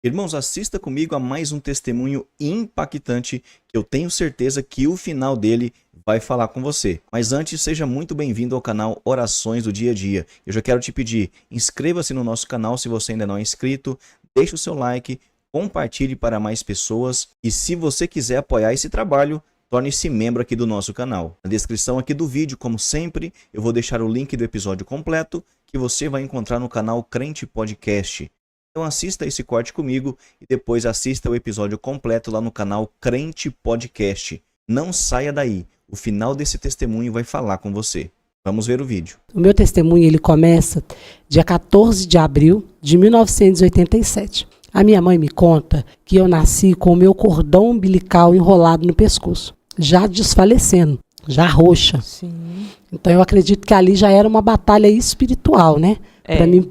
Irmãos, assista comigo a mais um testemunho impactante que eu tenho certeza que o final dele vai falar com você. Mas antes, seja muito bem-vindo ao canal Orações do Dia a Dia. Eu já quero te pedir, inscreva-se no nosso canal se você ainda não é inscrito, deixe o seu like, compartilhe para mais pessoas e se você quiser apoiar esse trabalho, torne-se membro aqui do nosso canal. Na descrição aqui do vídeo, como sempre, eu vou deixar o link do episódio completo que você vai encontrar no canal Crente Podcast. Então assista esse corte comigo e depois assista o episódio completo lá no canal Crente Podcast. Não saia daí, o final desse testemunho vai falar com você. Vamos ver o vídeo. O meu testemunho ele começa dia 14 de abril de 1987. A minha mãe me conta que eu nasci com o meu cordão umbilical enrolado no pescoço, já desfalecendo, já roxa. Sim. Então eu acredito que ali já era uma batalha espiritual, né?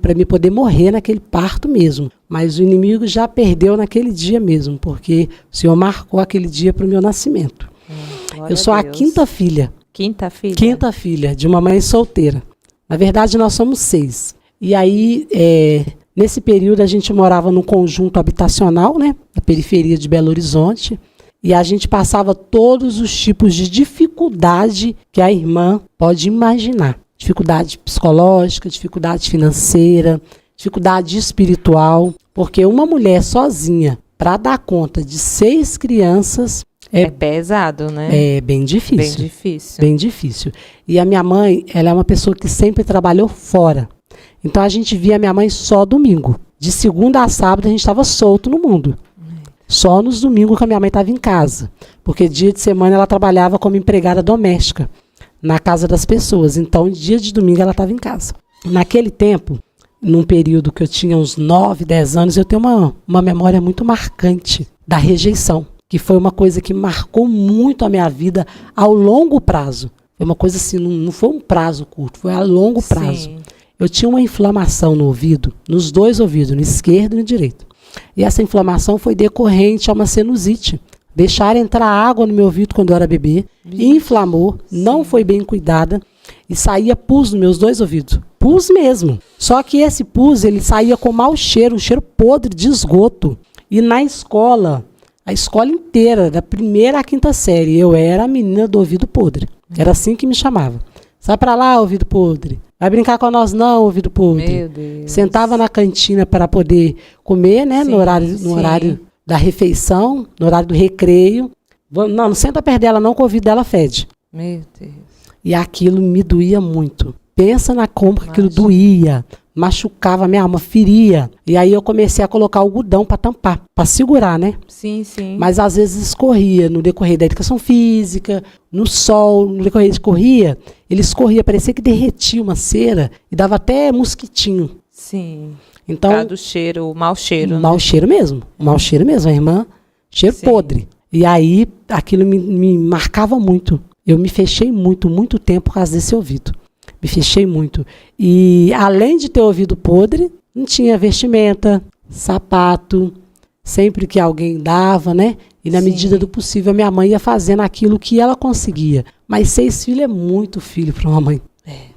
Para mim poder morrer naquele parto mesmo. Mas o inimigo já perdeu naquele dia mesmo, porque o Senhor marcou aquele dia para o meu nascimento. Eu sou a quinta filha. Quinta filha? Quinta filha de uma mãe solteira. Na verdade, nós somos 6. E aí, nesse período, a gente morava num conjunto habitacional, né? Na periferia de Belo Horizonte. E a gente passava todos os tipos de dificuldade que a irmã pode imaginar. Dificuldade psicológica, dificuldade financeira, dificuldade espiritual. Porque uma mulher sozinha, para dar conta de 6 crianças... É pesado, né? É bem difícil. Bem difícil. Bem difícil. E a minha mãe, ela é uma pessoa que sempre trabalhou fora. Então a gente via a minha mãe só domingo. De segunda a sábado a gente estava solto no mundo. Só nos domingos que a minha mãe estava em casa. Porque dia de semana ela trabalhava como empregada doméstica na casa das pessoas. Então, dia de domingo ela estava em casa. Naquele tempo, num período que eu tinha uns 9, 10 anos, eu tenho uma memória muito marcante da rejeição. Que foi uma coisa que marcou muito a minha vida ao longo prazo. Foi uma coisa assim, não foi um prazo curto, foi a longo prazo. Sim. Eu tinha uma inflamação no ouvido, nos 2 ouvidos, no esquerdo e no direito. E essa inflamação foi decorrente a uma sinusite. Deixaram entrar água no meu ouvido quando eu era bebê, inflamou, não foi bem cuidada e saía pus nos meus 2 ouvidos. Pus mesmo. Só que esse pus, ele saía com mau cheiro, um cheiro podre de esgoto. E na escola, a escola inteira, da primeira à 5ª série, eu era a menina do ouvido podre. Era assim que me chamava. Sai pra lá, ouvido podre. Vai brincar com nós não, ouvido podre. Meu Deus. Sentava na cantina para poder comer, né? Sim, no horário da refeição, no horário do recreio. Não senta perto dela não, que o ouvido dela fede. Meu Deus. E aquilo me doía muito. Pensa na como que aquilo doía. Machucava a minha alma, feria. E aí eu comecei a colocar algodão para tampar, para segurar, né? Sim, sim. Mas às vezes escorria no decorrer da educação física, no sol, no decorrer ele escorria, parecia que derretia uma cera e dava até mosquitinho. Sim. Então, Por causa do cheiro, o mau cheiro, né? mau cheiro mesmo, a irmã, cheiro Sim. podre. E aí aquilo me marcava muito. Eu me fechei muito tempo por causa desse ouvido. Me fechei muito. E além de ter ouvido podre, não tinha vestimenta, sapato, sempre que alguém dava, né? E na Sim. medida do possível, minha mãe ia fazendo aquilo que ela conseguia. Mas 6 filhos é muito filho para uma mãe.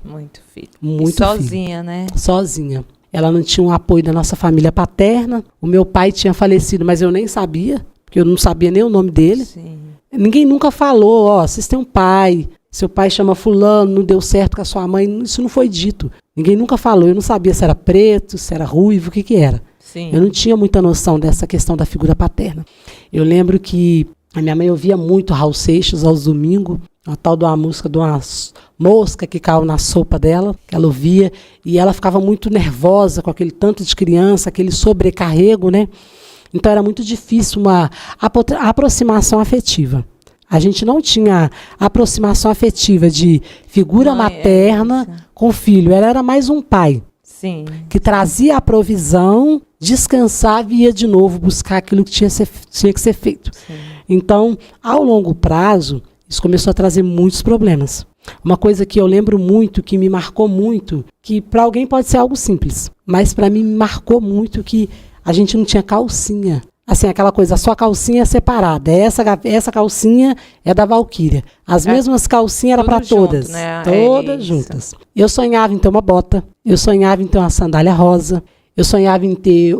Muito filho. Muito E sozinha, né? Sozinha. Ela não tinha um apoio da nossa família paterna. O meu pai tinha falecido, mas eu nem sabia, porque eu não sabia nem o nome dele. Sim. Ninguém nunca falou, ó, vocês têm um pai, seu pai chama fulano, não deu certo com a sua mãe. Isso não foi dito. Ninguém nunca falou. Eu não sabia se era preto, se era ruivo, o que era. Sim. Eu não tinha muita noção dessa questão da figura paterna. Eu lembro que a minha mãe ouvia muito Raul Seixas aos domingos, uma tal de uma música de uma mosca que caiu na sopa dela, que ela ouvia, e ela ficava muito nervosa com aquele tanto de criança, aquele sobrecarrego, né? Então era muito difícil uma aproximação afetiva. A gente não tinha aproximação afetiva de figura materna com filho. Ela era mais um pai. Sim. Que trazia a provisão, descansava e ia de novo buscar aquilo que tinha que ser feito. Sim. Então, ao longo prazo, isso começou a trazer muitos problemas. Uma coisa que eu lembro muito, que me marcou muito, que para alguém pode ser algo simples, mas para mim me marcou muito que a gente não tinha calcinha. Assim, aquela coisa, a sua calcinha é separada. Essa calcinha é da Valquíria. As mesmas calcinhas eram para todas. Junto, né? Todas juntas. Eu sonhava em ter uma bota. Eu sonhava em ter uma sandália rosa. Eu sonhava em ter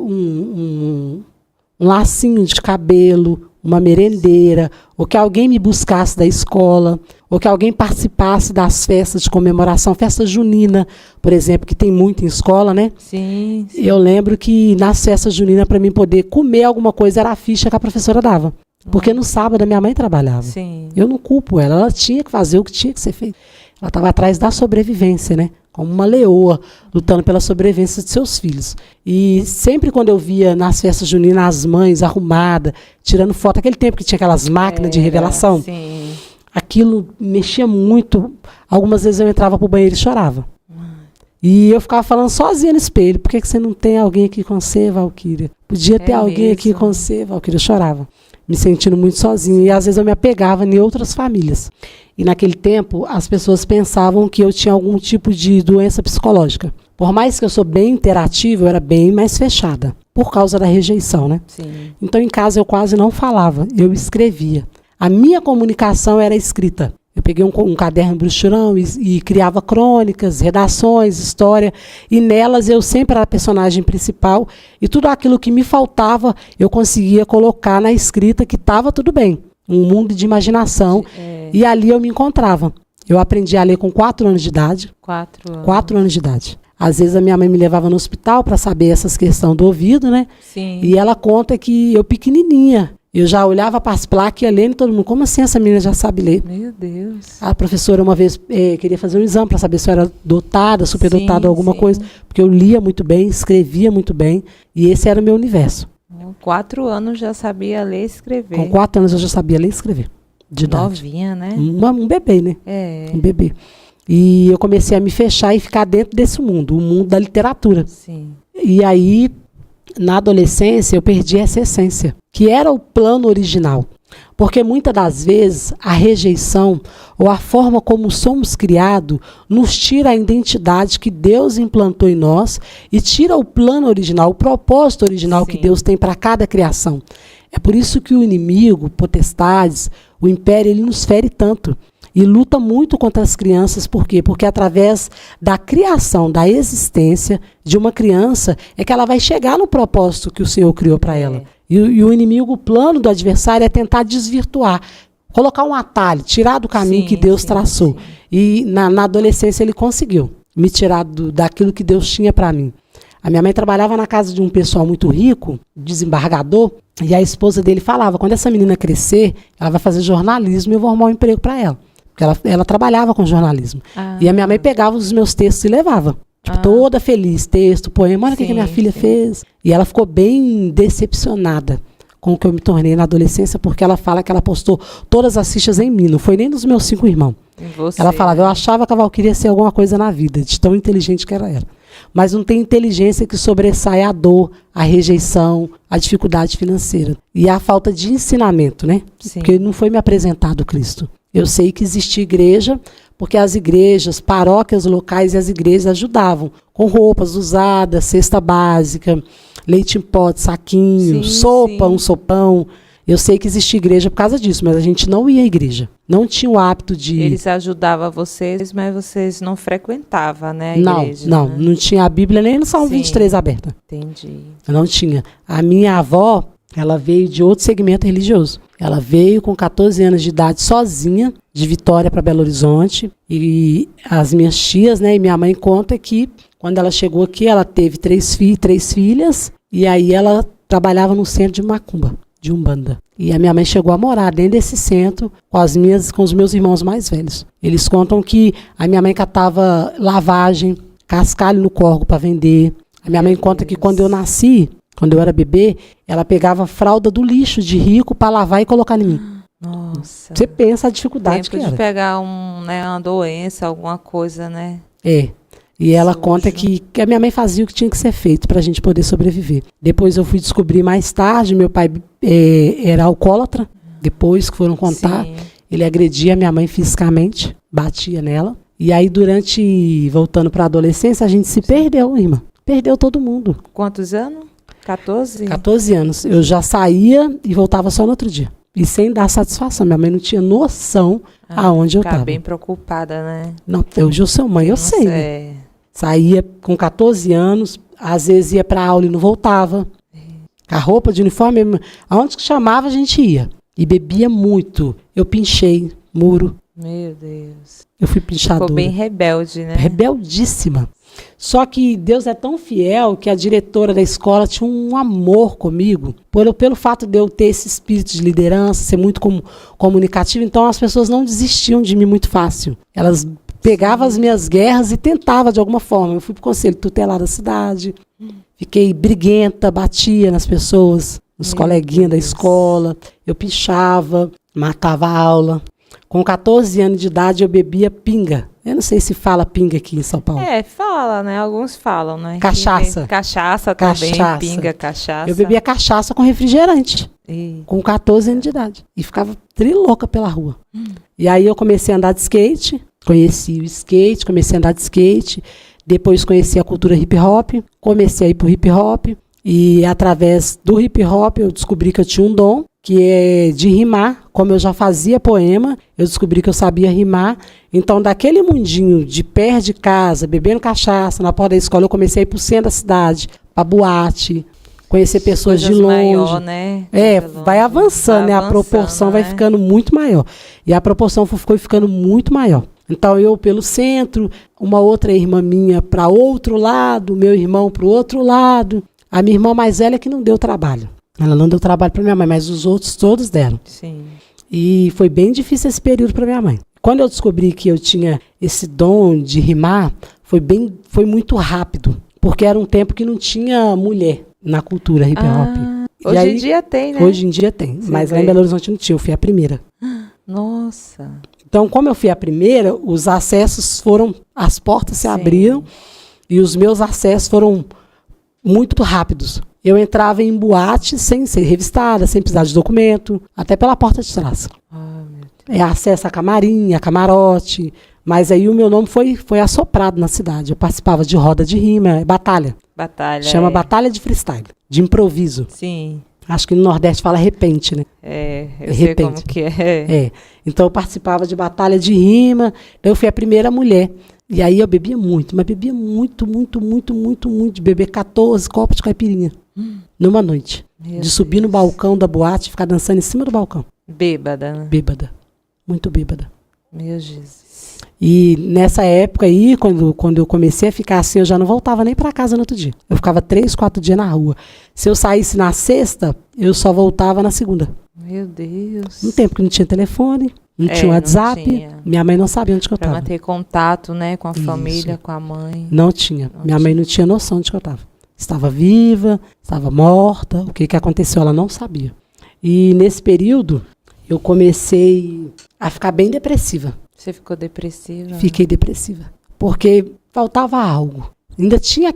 um lacinho de cabelo, uma merendeira, ou que alguém me buscasse da escola, ou que alguém participasse das festas de comemoração, festa junina, por exemplo, que tem muito em escola, né? Sim. Eu lembro que nas festas juninas, para mim poder comer alguma coisa, era a ficha que a professora dava. Porque no sábado a minha mãe trabalhava. Sim. Eu não culpo ela, ela tinha que fazer o que tinha que ser feito. Ela estava atrás da sobrevivência, né? Como uma leoa, lutando pela sobrevivência de seus filhos. E sempre quando eu via nas festas juninas as mães arrumadas, tirando foto, aquele tempo que tinha aquelas máquinas de revelação, Sim. aquilo mexia muito. Algumas vezes eu entrava pro banheiro e chorava. E eu ficava falando sozinha no espelho, por que você não tem alguém aqui com você, Valquíria? Podia ter alguém aqui mesmo. com você, Valquíria. Eu chorava, me sentindo muito sozinha. E às vezes eu me apegava em outras famílias. E naquele tempo, as pessoas pensavam que eu tinha algum tipo de doença psicológica. Por mais que eu sou bem interativa, eu era bem mais fechada, por causa da rejeição, né? Sim. Então, em casa, eu quase não falava, eu escrevia. A minha comunicação era escrita. Eu peguei um caderno brochurão e criava crônicas, redações, história, e nelas eu sempre era a personagem principal, e tudo aquilo que me faltava, eu conseguia colocar na escrita que estava tudo bem. Um mundo de imaginação, e ali eu me encontrava. Eu aprendi a ler com 4 anos de idade. 4 anos. 4 anos de idade. Às vezes a minha mãe me levava no hospital para saber essas questões do ouvido, né? Sim. E ela conta que eu pequenininha, eu já olhava para as placas e ia lendo, todo mundo, como assim essa menina já sabe ler? Meu Deus. A professora uma vez queria fazer um exame para saber se eu era dotada, superdotada, Sim, alguma sim. coisa, porque eu lia muito bem, escrevia muito bem, e esse era o meu universo. 4 anos já sabia ler e escrever. Com 4 anos eu já sabia ler e escrever, de idade. Novinha, né? Um bebê, né? É. Um bebê. E eu comecei a me fechar e ficar dentro desse mundo, o mundo da literatura. Sim. E aí, na adolescência, eu perdi essa essência, que era o plano original. Porque muitas das vezes a rejeição ou a forma como somos criados nos tira a identidade que Deus implantou em nós e tira o plano original, o propósito original que Sim. Deus tem para cada criação. É por isso que o inimigo, potestades, o império, ele nos fere tanto. E luta muito contra as crianças, por quê? Porque através da criação, da existência de uma criança, é que ela vai chegar no propósito que o Senhor criou para ela. E o inimigo, o plano do adversário é tentar desvirtuar, colocar um atalho, tirar do caminho Sim, que Deus sim, traçou. sim. E na adolescência ele conseguiu me tirar daquilo que Deus tinha para mim. A minha mãe trabalhava na casa de um pessoal muito rico, desembargador, e a esposa dele falava, quando essa menina crescer, ela vai fazer jornalismo e eu vou arrumar um emprego para ela. Porque ela trabalhava com jornalismo. Ah. E a minha mãe pegava os meus textos e levava. Tipo, toda feliz, texto, poema, olha o que Sim, minha filha sim. fez. E ela ficou bem decepcionada com o que eu me tornei na adolescência, porque ela fala que ela postou todas as fichas em mim, não foi nem nos meus 5 irmãos. Em você. Ela falava, eu achava que a Valquíria ia ser alguma coisa na vida, de tão inteligente que ela era. Mas não tem inteligência que sobressaia a dor, a rejeição, a dificuldade financeira. E a falta de ensinamento, né? Sim. Porque não foi me apresentado Cristo. Eu sei que existia igreja, porque as igrejas, paróquias locais e as igrejas ajudavam com roupas usadas, cesta básica, leite em pote, saquinho, Sim, sopa, sim. um sopão. Eu sei que existia igreja por causa disso, mas a gente não ia à igreja. Não tinha o hábito de... Eles ajudavam vocês, mas vocês não frequentavam, né, a igreja? Não, né? não tinha a Bíblia nem no Salmo Sim. 23 aberta. Entendi. Não tinha. A minha avó, ela veio de outro segmento religioso. Ela veio com 14 anos de idade sozinha, de Vitória para Belo Horizonte. E as minhas tias, né, e minha mãe conta que quando ela chegou aqui, ela teve 3 filhas. E aí ela trabalhava no centro de macumba, de Umbanda. E a minha mãe chegou a morar dentro desse centro com os meus irmãos mais velhos. Eles contam que a minha mãe catava lavagem, cascalho no corgo para vender. A minha mãe conta que quando eu nasci, quando eu era bebê, ela pegava fralda do lixo de rico para lavar e colocar em mim. Nossa. Você pensa a dificuldade Tempo que de era. pegar uma doença, alguma coisa, né? É. E ela Sujo. conta que a minha mãe fazia o que tinha que ser feito para a gente poder sobreviver. Depois eu fui descobrir mais tarde, meu pai era alcoólatra. Depois que foram contar, Sim. ele agredia a minha mãe fisicamente, batia nela. E aí voltando para a adolescência, a gente se perdeu, irmã. Perdeu todo mundo. Quantos anos? 14? 14 anos. Eu já saía e voltava só no outro dia. E sem dar satisfação. Minha mãe não tinha noção aonde eu Ficar estava. bem preocupada, né? Não, hoje eu sou mãe, eu sei. Né? É. Saía com 14 anos, às vezes ia para aula e não voltava. Com a roupa de uniforme, aonde que chamava a gente ia. E bebia muito. Eu pinchei muro. Meu Deus. Eu fui pinchadora. Ficou bem rebelde, né? Rebeldíssima. Só que Deus é tão fiel que a diretora da escola tinha um amor comigo, pelo fato de eu ter esse espírito de liderança, ser muito comunicativa, então as pessoas não desistiam de mim muito fácil. Elas pegavam as minhas guerras e tentavam de alguma forma. Eu fui para o conselho tutelar da cidade, fiquei briguenta, batia nas pessoas, nos coleguinhas da escola, eu pichava, matava a aula. Com 14 anos de idade eu bebia pinga. Eu não sei se fala pinga aqui em São Paulo. Fala, né? Alguns falam, né? Cachaça. Cachaça também, Cachaça. pinga, cachaça. Eu bebia cachaça com refrigerante, E... com 14 anos de idade. E ficava trilouca pela rua. E aí eu comecei a andar de skate, conheci o skate, comecei a andar de skate, depois conheci a cultura hip hop, comecei a ir pro hip hop, e através do hip hop eu descobri que eu tinha um dom, que é de rimar. Como eu já fazia poema, eu descobri que eu sabia rimar. Então, daquele mundinho de perto de casa, bebendo cachaça, na porta da escola, eu comecei a ir pro centro da cidade, pra boate, conhecer pessoas de longe. Maior, né? Vai avançando, né? A proporção vai ficando muito maior. E a proporção foi ficando muito maior. Então, eu pelo centro, uma outra irmã minha para outro lado, meu irmão para o outro lado. A minha irmã mais velha que não deu trabalho. Ela não deu trabalho para minha mãe, mas os outros todos deram. Sim. E foi bem difícil esse período para minha mãe. Quando eu descobri que eu tinha esse dom de rimar, foi muito rápido. Porque era um tempo que não tinha mulher na cultura hip hop. Hoje em dia tem, né? Hoje em dia tem. Mas lá em Belo Horizonte não tinha, eu fui a primeira. Nossa. Então, como eu fui a primeira, os acessos as portas se abriram e os meus acessos foram muito rápidos. Eu entrava em boate sem ser revistada, sem precisar de documento, até pela porta de trás. Acesso a camarim, a camarote. Mas aí o meu nome foi assoprado na cidade. Eu participava de roda de rima, batalha. Chama Batalha de Freestyle, de improviso. Sim. Acho que no Nordeste fala repente, né? Eu sei como que é. Então eu participava de batalha de rima, eu fui a primeira mulher. E aí eu bebia muito, mas bebia muito, de beber 14 copos de caipirinha numa noite. De subir no balcão da boate e ficar dançando em cima do balcão. Bêbada, né? Bêbada. Muito bêbada. Meu Jesus. E nessa época aí, quando eu comecei a ficar assim, eu já não voltava nem para casa no outro dia. Eu ficava 3, 4 dias na rua. Se eu saísse na sexta, eu só voltava na segunda. Meu Deus. No tempo que não tinha telefone, não tinha WhatsApp, não tinha. Minha mãe não sabia onde que eu estava. Para manter contato, né, com a família, com a mãe. Não tinha. Minha mãe não tinha noção de que eu estava. Estava viva, estava morta, o que aconteceu, ela não sabia. E nesse período, eu comecei a ficar bem depressiva. Você ficou depressiva? Fiquei depressiva. Porque faltava algo. Ainda tinha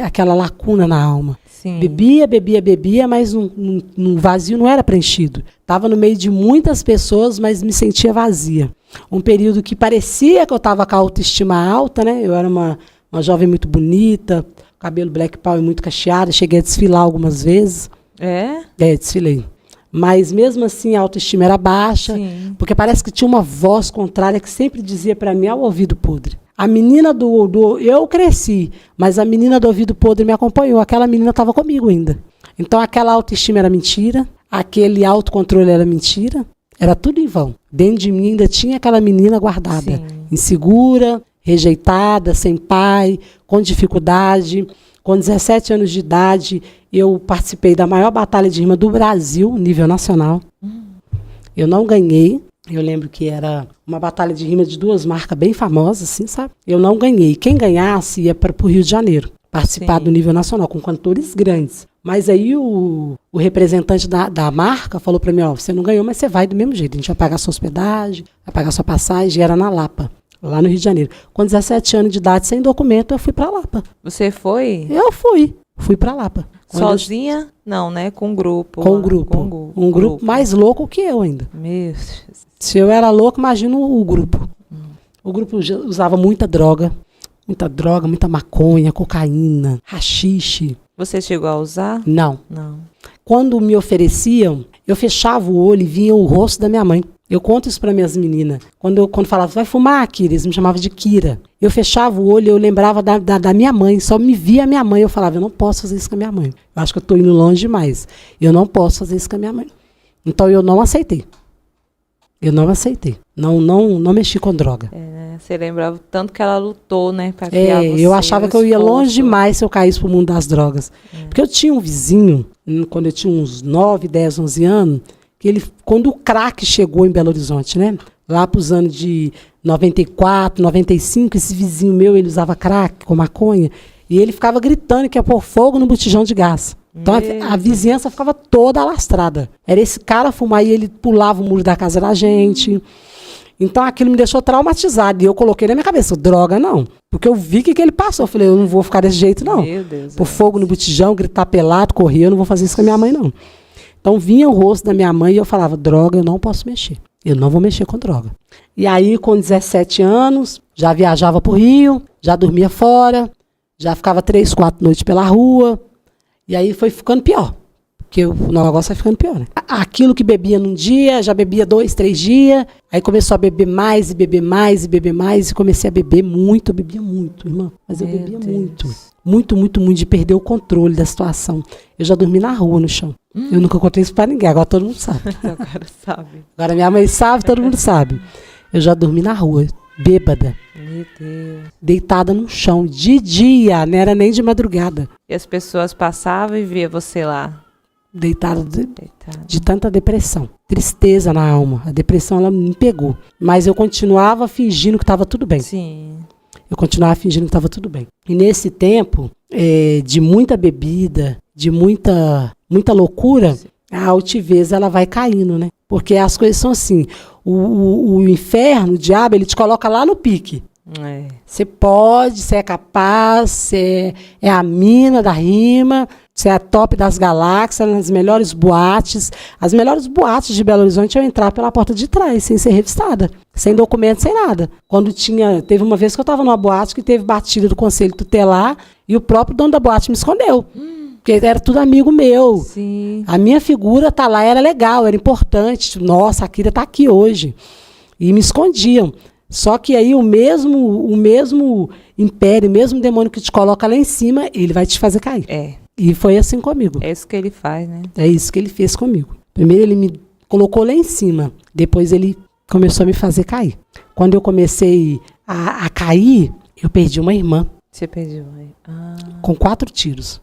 aquela lacuna na alma. Sim. Bebia, mas no vazio não era preenchido. Estava no meio de muitas pessoas, mas me sentia vazia. Um período que parecia que eu estava com a autoestima alta, né? Eu era uma jovem muito bonita, cabelo black power muito cacheado, cheguei a desfilar algumas vezes. Desfilei. Mas mesmo assim a autoestima era baixa, porque parece que tinha uma voz contrária que sempre dizia para mim ao ouvido podre. A menina eu cresci, mas a menina do ouvido podre me acompanhou. Aquela menina estava comigo ainda. Então aquela autoestima era mentira, aquele autocontrole era mentira, era tudo em vão. Dentro de mim ainda tinha aquela menina guardada, insegura, rejeitada, sem pai, com dificuldade. Com 17 anos de idade, eu participei da maior batalha de rima do Brasil, nível nacional. Eu não ganhei. Eu lembro que era uma batalha de rima de 2 marcas bem famosas, assim, sabe? Eu não ganhei. Quem ganhasse ia para o Rio de Janeiro, participar do nível nacional, com cantores grandes. Mas aí o representante da marca falou para mim, você não ganhou, mas você vai do mesmo jeito. A gente vai pagar sua hospedagem, vai pagar sua passagem. E era na Lapa, lá no Rio de Janeiro. Com 17 anos de idade, sem documento, eu fui para Lapa. Você foi? Eu fui. Fui para Lapa. Sozinha? Não, né? Com um grupo. Com um grupo. Um grupo mais louco que eu ainda. Meu Deus. Se eu era louco, imagina o grupo. O grupo usava muita droga, muita maconha, cocaína, haxixe. Você chegou a usar? Não. Não. Quando me ofereciam, eu fechava o olho e vinha o rosto da minha mãe. Eu conto isso para minhas meninas. Quando falava, vai fumar, Kira? Eles me chamavam de Kira. Eu fechava o olho, eu lembrava da minha mãe. Só me via a minha mãe. Eu falava, eu não posso fazer isso com a minha mãe. Eu acho que eu estou indo longe demais. Eu não posso fazer isso com a minha mãe. Então eu não aceitei. Não mexi com droga. Você lembrava o tanto que ela lutou, né? Pra criar você, eu achava que eu ia longe demais se eu caísse pro mundo das drogas. Porque eu tinha um vizinho, quando eu tinha uns 9, 10, 11 anos, que ele, quando o crack chegou em Belo Horizonte, né? Lá pros anos de 94, 95, esse vizinho meu, ele usava crack com maconha, e ele ficava gritando que ia pôr fogo no botijão de gás. Então a vizinhança ficava toda alastrada. Era esse cara fumar e ele pulava o muro da casa da gente. Então aquilo me deixou traumatizado. E eu coloquei na minha cabeça, droga não. Porque eu vi que ele passou. Eu falei, eu não vou ficar desse jeito não. Meu Deus. Pôr fogo no botijão, gritar pelado, correr, eu não vou fazer isso com a minha mãe não. Então vinha o rosto da minha mãe e eu falava, droga, eu não posso mexer. Eu não vou mexer com droga. E aí com 17 anos, já viajava pro Rio, já dormia fora, já ficava 3, 4 noites pela rua. E aí foi ficando pior. Porque o negócio vai ficando pior, né? Aquilo que bebia num dia, já bebia 2, 3 dias. Aí começou a beber mais, e beber mais, e beber mais. E comecei a beber muito, eu bebia muito, irmã. Mas eu bebia muito. Muito, muito, muito, de perder o controle da situação. Eu já dormi na rua, no chão. Eu nunca contei isso pra ninguém, agora todo mundo sabe. Agora sabe. Agora minha mãe sabe, todo mundo sabe. Eu já dormi na rua, bêbada. Meu Deus. Deitada no chão, de dia, não era nem de madrugada. E as pessoas passavam e via você lá. Deitada de tanta depressão, tristeza na alma. A depressão, ela me pegou. Mas eu continuava fingindo que estava tudo bem. Sim. Eu continuava fingindo que estava tudo bem. E nesse tempo, de muita bebida, de muita loucura, a altivez, ela vai caindo, né? Porque as coisas são assim, o inferno, o diabo, ele te coloca lá no pique. Você pode, você é capaz, você é a mina da rima, você é a top das galáxias, nas melhores boates. As melhores boates de Belo Horizonte eu entrar pela porta de trás, sem ser revistada, sem documento, sem nada. Teve uma vez que eu estava numa boate que teve batida do conselho tutelar e o próprio dono da boate me escondeu. Porque era tudo amigo meu. Sim. A minha figura tá lá, era legal, era importante. Nossa, a Kira tá aqui hoje. E me escondiam. Só que aí o mesmo império, o mesmo demônio que te coloca lá em cima, ele vai te fazer cair. E foi assim comigo. É isso que ele faz, né? É isso que ele fez comigo. Primeiro ele me colocou lá em cima, depois ele começou a me fazer cair. Quando eu comecei a cair, eu perdi uma irmã. Você perdeu? Com 4 tiros.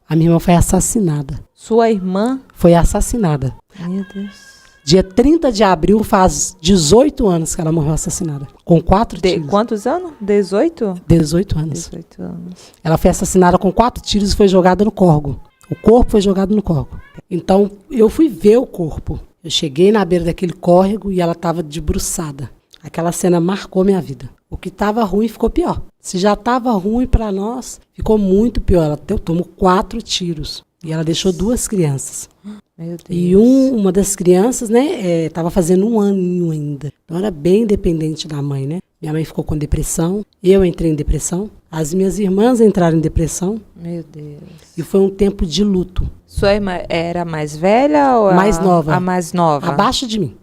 A minha irmã foi assassinada. Sua irmã? Foi assassinada. Meu Deus. Dia 30 de abril, faz 18 anos que ela morreu assassinada. Com 4 tiros. Quantos anos? 18? 18 anos. 18 anos. Ela foi assassinada com 4 tiros e foi jogada no córrego. O corpo foi jogado no córrego. Então, eu fui ver o corpo. Eu cheguei na beira daquele córrego e ela estava debruçada. Aquela cena marcou minha vida. O que estava ruim ficou pior. Se já estava ruim para nós, ficou muito pior. Ela tomou 4 tiros. E ela deixou 2 crianças. Meu Deus. E uma das crianças, né, estava fazendo 1 aninho ainda. Então era bem dependente da mãe, né? Minha mãe ficou com depressão, eu entrei em depressão, as minhas irmãs entraram em depressão. Meu Deus. E foi um tempo de luto. Sua irmã era mais velha ou mais nova? A mais nova. Abaixo de mim.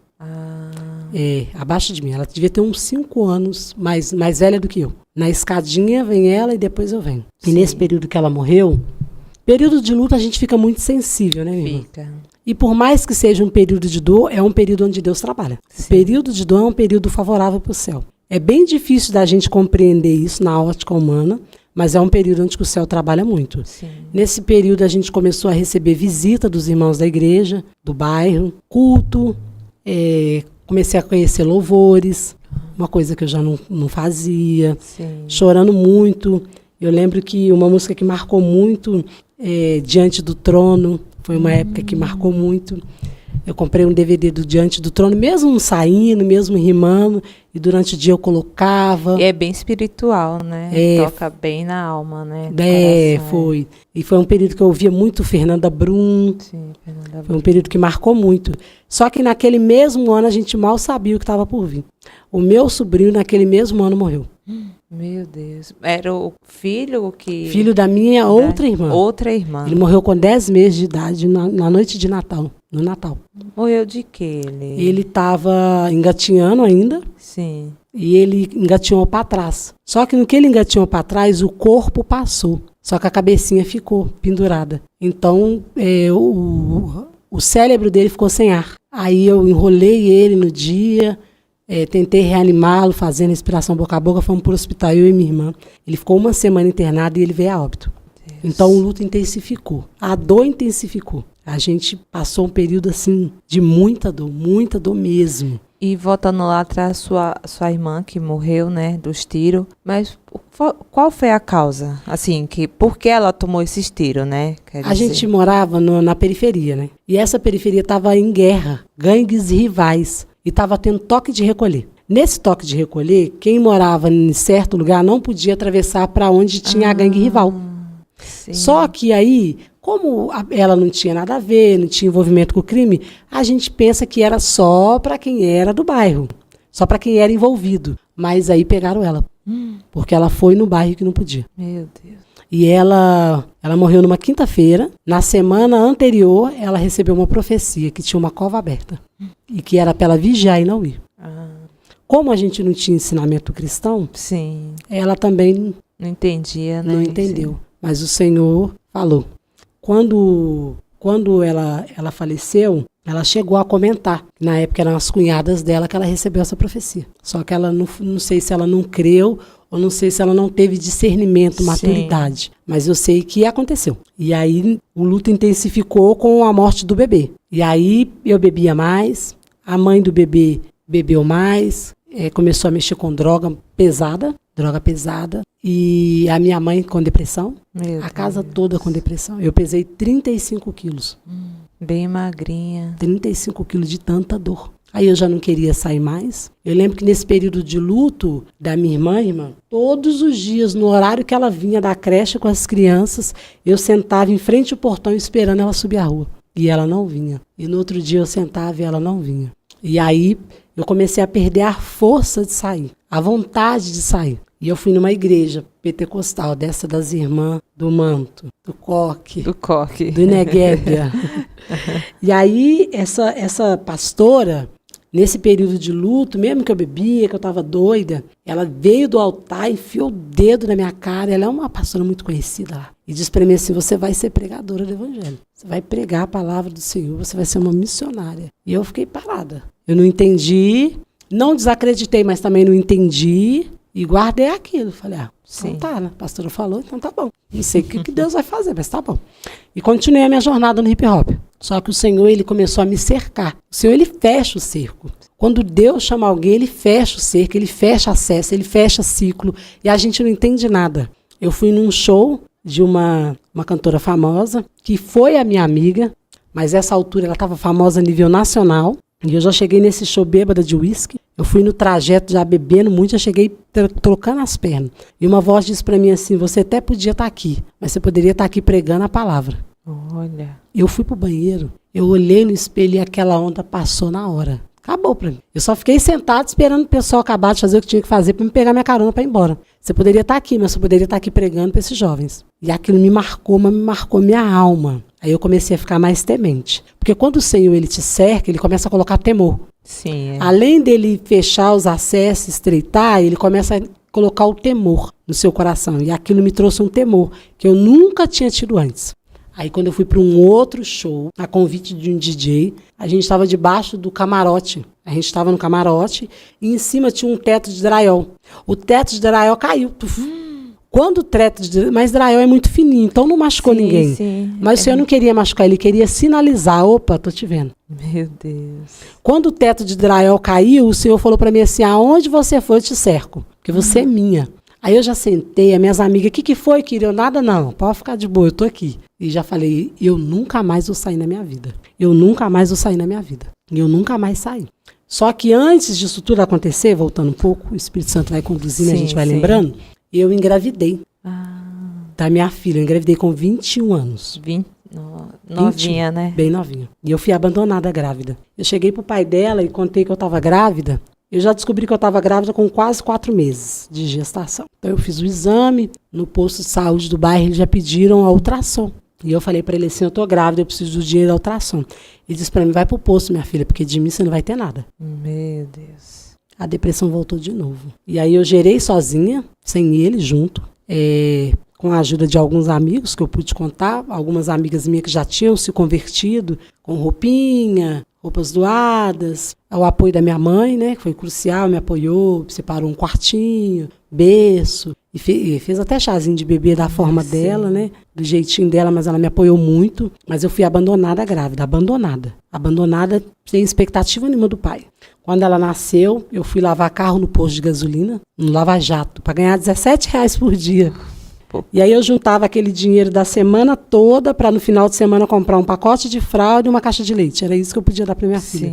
Abaixo de mim. Ela devia ter uns 5 anos mais velha do que eu. Na escadinha vem ela e depois eu venho. Sim. E nesse período que ela morreu, período de luto a gente fica muito sensível, né, minha irmã? Fica. E por mais que seja um período de dor, é um período onde Deus trabalha. Sim. O período de dor é um período favorável para o céu. É bem difícil da gente compreender isso na ótica humana, mas é um período onde o céu trabalha muito. Sim. Nesse período a gente começou a receber visita dos irmãos da igreja, do bairro, culto, comecei a conhecer louvores, uma coisa que eu já não fazia, Sim. Chorando muito. Eu lembro que uma música que marcou muito, Diante do Trono, foi uma época que marcou muito. Eu comprei um DVD do Diante do Trono, mesmo saindo, mesmo rimando, e durante o dia eu colocava. E é bem espiritual, né? Toca bem na alma, né? Foi. E foi um período que eu ouvia muito Fernanda Brum. Sim, Fernanda Brum. Foi um período que marcou muito. Só que naquele mesmo ano a gente mal sabia o que estava por vir. O meu sobrinho, naquele mesmo ano, morreu. Meu Deus. Era o filho que... Filho da minha outra irmã. Outra irmã. Ele morreu com 10 meses de idade, na noite de Natal. no Natal. Morreu de quê? Ele estava engatinhando ainda. Sim. E ele engatinhou para trás. Só que no que ele engatinhou para trás, o corpo passou. Só que a cabecinha ficou pendurada. Então, o cérebro dele ficou sem ar. Aí eu enrolei ele no dia, tentei reanimá-lo, fazendo respiração boca a boca, fomos para o hospital, eu e minha irmã. Ele ficou 1 semana internado e ele veio a óbito. Deus. Então o luto intensificou, a dor intensificou. A gente passou um período assim de muita dor mesmo. E voltando lá atrás, sua irmã que morreu, né, dos tiros, mas qual foi a causa? Assim, por que ela tomou esses tiros, né? A gente morava na periferia, né? E essa periferia estava em guerra, gangues rivais, e estava tendo toque de recolher. Nesse toque de recolher, quem morava em certo lugar não podia atravessar para onde tinha a gangue rival. Sim. Só que aí, como ela não tinha nada a ver, não tinha envolvimento com o crime, a gente pensa que era só para quem era do bairro, só para quem era envolvido. Mas aí pegaram ela, porque ela foi no bairro que não podia. Meu Deus. E ela morreu numa quinta-feira. Na semana anterior, ela recebeu uma profecia que tinha uma cova aberta e que era para ela vigiar e não ir. Como a gente não tinha ensinamento cristão, sim, ela também não entendia, né? Não entendeu. Sim. Mas o Senhor falou. Quando ela faleceu, ela chegou a comentar. Na época eram as cunhadas dela que ela recebeu essa profecia. Só que ela não sei se ela não creu ou não sei se ela não teve discernimento, maturidade. Sim. Mas eu sei que aconteceu. E aí o luto intensificou com a morte do bebê. E aí eu bebia mais, a mãe do bebê bebeu mais, começou a mexer com droga pesada. E a minha mãe com depressão, a casa toda com depressão. Eu pesei 35 quilos. Bem magrinha. 35 quilos de tanta dor. Aí eu já não queria sair mais. Eu lembro que nesse período de luto da minha irmã, todos os dias, no horário que ela vinha da creche com as crianças, eu sentava em frente ao portão esperando ela subir a rua. E ela não vinha. E no outro dia eu sentava e ela não vinha. E aí eu comecei a perder a força de sair, a vontade de sair. E eu fui numa igreja pentecostal, dessa das irmãs do Manto, do Coque, do Neguébia. E aí, essa pastora, nesse período de luto, mesmo que eu bebia, que eu estava doida, ela veio do altar, enfiou o dedo na minha cara. Ela é uma pastora muito conhecida lá. E disse para mim assim: você vai ser pregadora do evangelho. Você vai pregar a palavra do Senhor, você vai ser uma missionária. E eu fiquei parada. Eu não entendi, não desacreditei, mas também não entendi. E guardei aquilo. Falei, então tá, né? A pastora falou, então tá bom. Não sei o que Deus vai fazer, mas tá bom. E continuei a minha jornada no hip hop. Só que o Senhor, ele começou a me cercar. O Senhor, ele fecha o cerco. Quando Deus chama alguém, ele fecha o cerco, ele fecha acesso, ele fecha ciclo. E a gente não entende nada. Eu fui num show de uma cantora famosa, que foi a minha amiga, mas essa altura ela estava famosa a nível nacional. E eu já cheguei nesse show bêbada de uísque. Eu fui no trajeto já bebendo muito, já cheguei trocando as pernas. E uma voz disse para mim assim: você até podia estar aqui, mas você poderia estar aqui pregando a palavra. Olha. Eu fui pro banheiro, eu olhei no espelho e aquela onda passou na hora. Acabou para mim. Eu só fiquei sentado esperando o pessoal acabar de fazer o que tinha que fazer para me pegar minha carona para ir embora. Você poderia estar aqui, mas você poderia estar aqui pregando para esses jovens. E aquilo me marcou, mas me marcou minha alma. Aí eu comecei a ficar mais temente. Porque quando o Senhor ele te cerca, ele começa a colocar temor. Sim. Além dele fechar os acessos, estreitar, ele começa a colocar o temor no seu coração. E aquilo me trouxe um temor que eu nunca tinha tido antes. Aí quando eu fui para um outro show, a convite de um DJ, a gente estava debaixo do camarote. A gente estava no camarote e em cima tinha um teto de drywall. O teto de drywall caiu. Quando o teto de... Mas drywall é muito fininho, então não machucou ninguém. Sim. Mas o Senhor não queria machucar, ele queria sinalizar. Opa, tô te vendo. Meu Deus. Quando o teto de drywall caiu, o Senhor falou para mim assim: aonde você for, eu te cerco, porque você é minha. Aí eu já sentei, as minhas amigas: que foi, querido? Nada não, pode ficar de boa, eu tô aqui. E já falei: eu nunca mais vou sair na minha vida. Eu nunca mais vou sair na minha vida. E eu nunca mais saí. Só que antes disso tudo acontecer, voltando um pouco, o Espírito Santo vai conduzindo, a gente vai lembrando, eu engravidei da minha filha. Eu engravidei com 21 anos. Novinha, 21, né? Bem novinha. E eu fui abandonada grávida. Eu cheguei pro pai dela e contei que eu estava grávida. Eu já descobri que eu estava grávida com quase 4 meses de gestação. Então eu fiz o exame, no posto de saúde do bairro eles já pediram a ultrassom. E eu falei para ele assim, eu tô grávida, eu preciso do dinheiro da ultrassom. Ele disse para mim, vai pro posto, minha filha, porque de mim você não vai ter nada. Meu Deus. A depressão voltou de novo. E aí eu gerei sozinha, sem ele junto, com a ajuda de alguns amigos que eu pude contar, algumas amigas minhas que já tinham se convertido, com roupinha, roupas doadas, o apoio da minha mãe, né, que foi crucial, me apoiou, separou um quartinho, berço, e fez até chazinho de bebê da forma dela, né, do jeitinho dela, mas ela me apoiou muito, mas eu fui abandonada grávida, abandonada sem expectativa nenhuma do pai. Quando ela nasceu, eu fui lavar carro no posto de gasolina, no Lava Jato, para ganhar R$17 por dia. E aí eu juntava aquele dinheiro da semana toda para no final de semana comprar um pacote de fralda e uma caixa de leite. Era isso que eu podia dar para minha filha.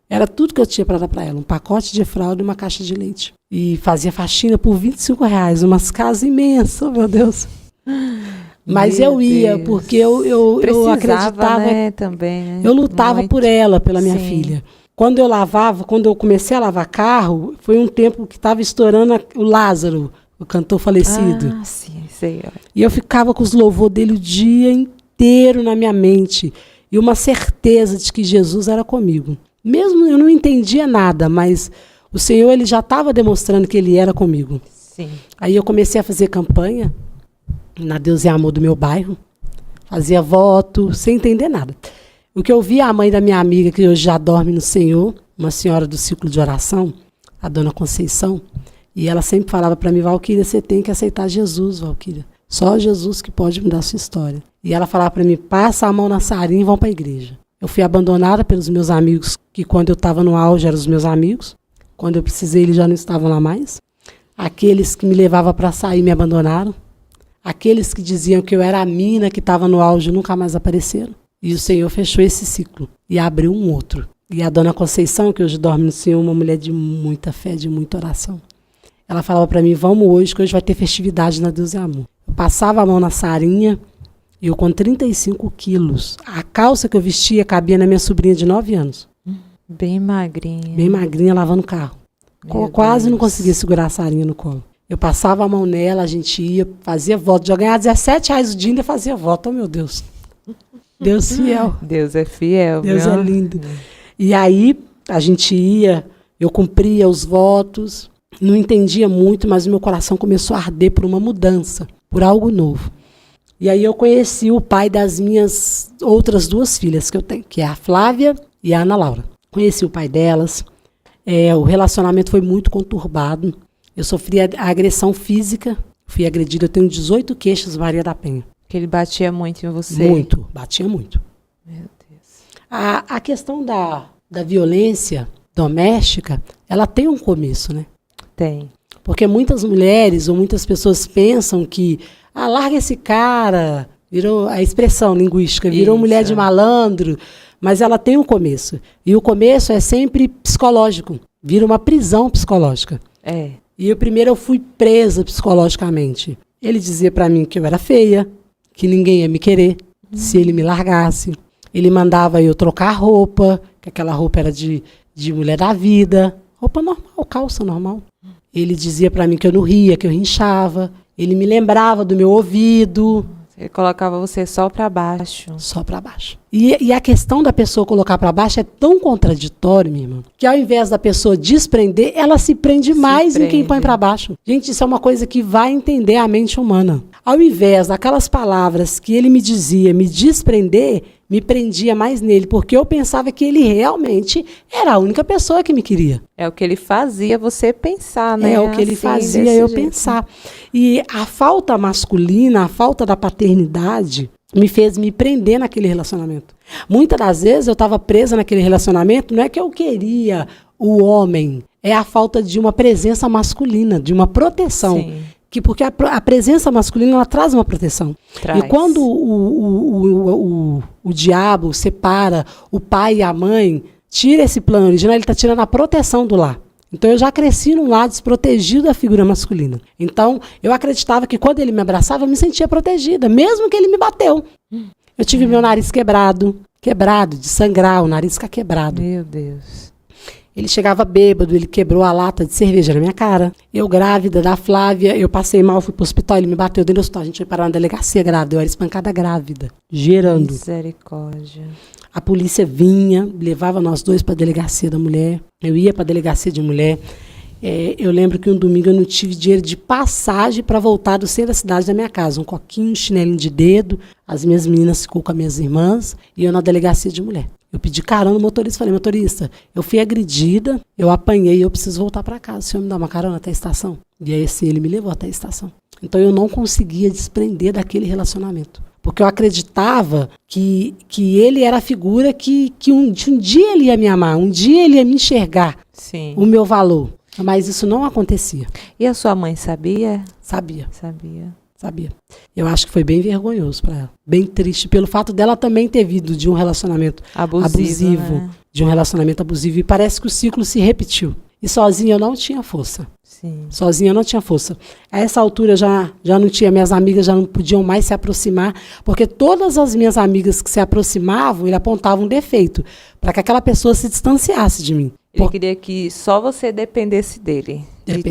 Era tudo que eu tinha para dar para ela, um pacote de fralda e uma caixa de leite. E fazia faxina por R$25, umas casas imensas, meu Deus. Mas eu ia, porque eu acreditava, né, também, né? Eu lutava muito por ela, pela minha filha. Quando eu comecei a lavar carro, foi um tempo que estava estourando o Lázaro, o cantor falecido. Ah, sim, sei. E eu ficava com os louvores dele o dia inteiro na minha mente. E uma certeza de que Jesus era comigo. Mesmo eu não entendia nada, mas o Senhor ele já estava demonstrando que ele era comigo. Sim. Aí eu comecei a fazer campanha na Deus e Amor do meu bairro. Fazia voto, sem entender nada. O que eu vi a mãe da minha amiga, que hoje já dorme no Senhor, uma senhora do ciclo de oração, a dona Conceição, e ela sempre falava para mim, Valquíria, você tem que aceitar Jesus, Valquíria. Só Jesus que pode mudar a sua história. E ela falava para mim, passa a mão na sarinha e vão para a igreja. Eu fui abandonada pelos meus amigos, que quando eu estava no auge eram os meus amigos. Quando eu precisei, eles já não estavam lá mais. Aqueles que me levavam para sair me abandonaram. Aqueles que diziam que eu era a mina que estava no auge nunca mais apareceram. E o Senhor fechou esse ciclo e abriu um outro. E a dona Conceição, que hoje dorme no Senhor, uma mulher de muita fé, de muita oração. Ela falava para mim, vamos hoje, que hoje vai ter festividade na Deus e Amor. Eu passava a mão na sarinha, e eu com 35 quilos. A calça que eu vestia cabia na minha sobrinha de 9 anos. Bem magrinha. Bem magrinha, lavando carro. Quase não conseguia segurar a sarinha no colo. Eu passava a mão nela, a gente ia, fazia voto. Já ganhava R$17 o dia e ainda fazia voto. Oh, meu Deus. Deus fiel. Deus é fiel. Deus é lindo. E aí, a gente ia, eu cumpria os votos, não entendia muito, mas o meu coração começou a arder por uma mudança, por algo novo. E aí eu conheci o pai das minhas outras 2 filhas que eu tenho, que é a Flávia e a Ana Laura. Conheci o pai delas, o relacionamento foi muito conturbado, eu sofri a agressão física, fui agredida, eu tenho 18 queixas, Maria da Penha. Que ele batia muito em você. Muito, batia muito. Meu Deus. A questão da violência doméstica, ela tem um começo, né? Tem. Porque muitas mulheres ou muitas pessoas pensam que, larga esse cara, virou a expressão linguística, virou mulher de malandro, mas ela tem um começo. E o começo é sempre psicológico, vira uma prisão psicológica. É. E eu fui presa psicologicamente. Ele dizia para mim que eu era feia, que ninguém ia me querer se ele me largasse. Ele mandava eu trocar roupa, que aquela roupa era de mulher da vida, roupa normal, calça normal. Ele dizia para mim que eu não ria, que eu rinchava. Ele me lembrava do meu ouvido. Ele colocava você só para baixo. Só para baixo. E a questão da pessoa colocar para baixo é tão contraditório, minha irmã, que ao invés da pessoa desprender, ela se prende mais em quem põe para baixo. Gente, isso é uma coisa que vai entender a mente humana. Ao invés daquelas palavras que ele me dizia me desprender, me prendia mais nele, porque eu pensava que ele realmente era a única pessoa que me queria. É o que ele fazia você pensar, né? É o que ele fazia eu pensar. E a falta masculina, a falta da paternidade, me fez me prender naquele relacionamento. Muitas das vezes eu estava presa naquele relacionamento, não é que eu queria o homem, é a falta de uma presença masculina, de uma proteção. Sim. Porque a presença masculina ela traz uma proteção. Traz. E quando o diabo separa o pai e a mãe, tira esse plano original, ele está tirando a proteção do lar. Então eu já cresci num lar desprotegido da figura masculina. Então eu acreditava que quando ele me abraçava, eu me sentia protegida, mesmo que ele me bateu. Eu tive meu nariz quebrado de sangrar, o nariz fica quebrado. Meu Deus. Ele chegava bêbado, ele quebrou a lata de cerveja na minha cara. Eu grávida da Flávia, eu passei mal, fui pro hospital, ele me bateu dentro do hospital. A gente foi parar na delegacia grávida, eu era espancada grávida, gerando. Misericórdia. A polícia vinha, levava nós dois para a delegacia da mulher. Eu ia para a delegacia de mulher. Eu lembro que um domingo eu não tive dinheiro de passagem para voltar do centro da cidade da minha casa. Um coquinho, um chinelinho de dedo. As minhas meninas ficou com as minhas irmãs e eu na delegacia de mulher. Eu pedi carona no motorista, falei, motorista, eu fui agredida, eu apanhei, eu preciso voltar para casa. O senhor me dá uma carona até a estação? E aí assim, ele me levou até a estação. Então eu não conseguia desprender daquele relacionamento. Porque eu acreditava que ele era a figura que um dia ele ia me amar, um dia ele ia me enxergar. Sim. O meu valor. Mas isso não acontecia. E a sua mãe sabia? Sabia. Sabia. Eu acho que foi bem vergonhoso para ela. Bem triste, pelo fato dela também ter vindo de um relacionamento abusivo. Né? De um relacionamento abusivo. E parece que o ciclo se repetiu. E sozinha eu não tinha força. Sim. Sozinha eu não tinha força. A essa altura já não tinha, minhas amigas já não podiam mais se aproximar, porque todas as minhas amigas que se aproximavam, ele apontava um defeito, para que aquela pessoa se distanciasse de mim. Ele queria que só você dependesse dele. De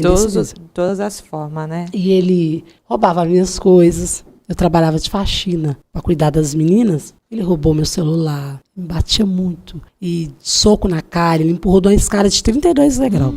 todas as formas, né? E ele roubava minhas coisas. Eu trabalhava de faxina para cuidar das meninas. Ele roubou meu celular, me batia muito. E soco na cara, ele empurrou de uma escada de 32 degraus.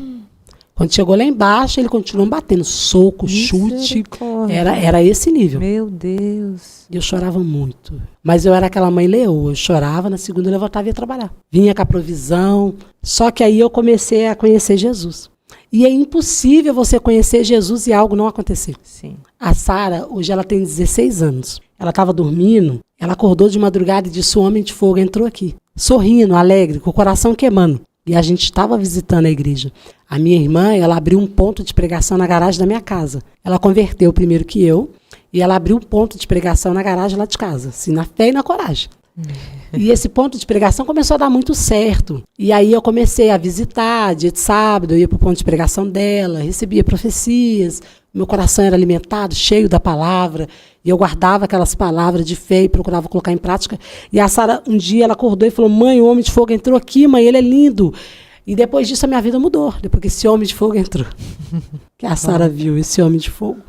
Quando chegou lá embaixo, ele continuou batendo. Soco, chute. Era esse nível. Meu Deus. E eu chorava muito. Mas eu era aquela mãe leoa. Eu chorava, na segunda eu levantava e ia trabalhar. Vinha com a provisão. Só que aí eu comecei a conhecer Jesus. E é impossível você conhecer Jesus e algo não acontecer. Sim. A Sara, hoje ela tem 16 anos. Ela estava dormindo, ela acordou de madrugada e disse, o homem de fogo entrou aqui. Sorrindo, alegre, com o coração queimando. E a gente estava visitando a igreja. A minha irmã, ela abriu um ponto de pregação na garagem da minha casa. Ela converteu primeiro que eu, e ela abriu um ponto de pregação na garagem lá de casa, assim, na fé e na coragem. E esse ponto de pregação começou a dar muito certo. E aí eu comecei a visitar, dia de sábado, eu ia para o ponto de pregação dela, recebia profecias, meu coração era alimentado, cheio da palavra, e eu guardava aquelas palavras de fé e procurava colocar em prática. E a Sara, um dia, ela acordou e falou, mãe, o homem de fogo entrou aqui, mãe, ele é lindo. E depois disso a minha vida mudou, depois que esse homem de fogo entrou. Que a Sara viu esse homem de fogo.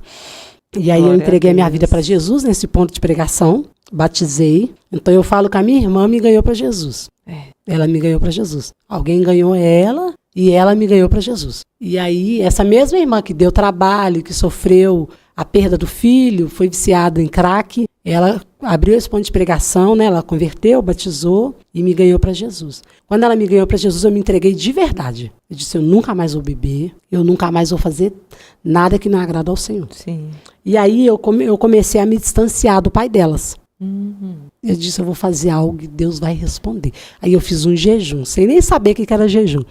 E aí eu entreguei a minha vida para Jesus nesse ponto de pregação, batizei. Então eu falo que a minha irmã me ganhou para Jesus. Ela me ganhou para Jesus. Alguém ganhou ela e ela me ganhou para Jesus. E aí essa mesma irmã que deu trabalho, que sofreu a perda do filho, foi viciada em crack, ela abriu esse ponto de pregação, né? Ela converteu, batizou e me ganhou para Jesus. Quando ela me ganhou para Jesus, eu me entreguei de verdade. Eu disse, eu nunca mais vou beber, eu nunca mais vou fazer nada que não agrada ao Senhor. Sim. E aí eu comecei a me distanciar do pai delas. Eu disse, eu vou fazer algo e Deus vai responder. Aí eu fiz um jejum, sem nem saber o que era jejum.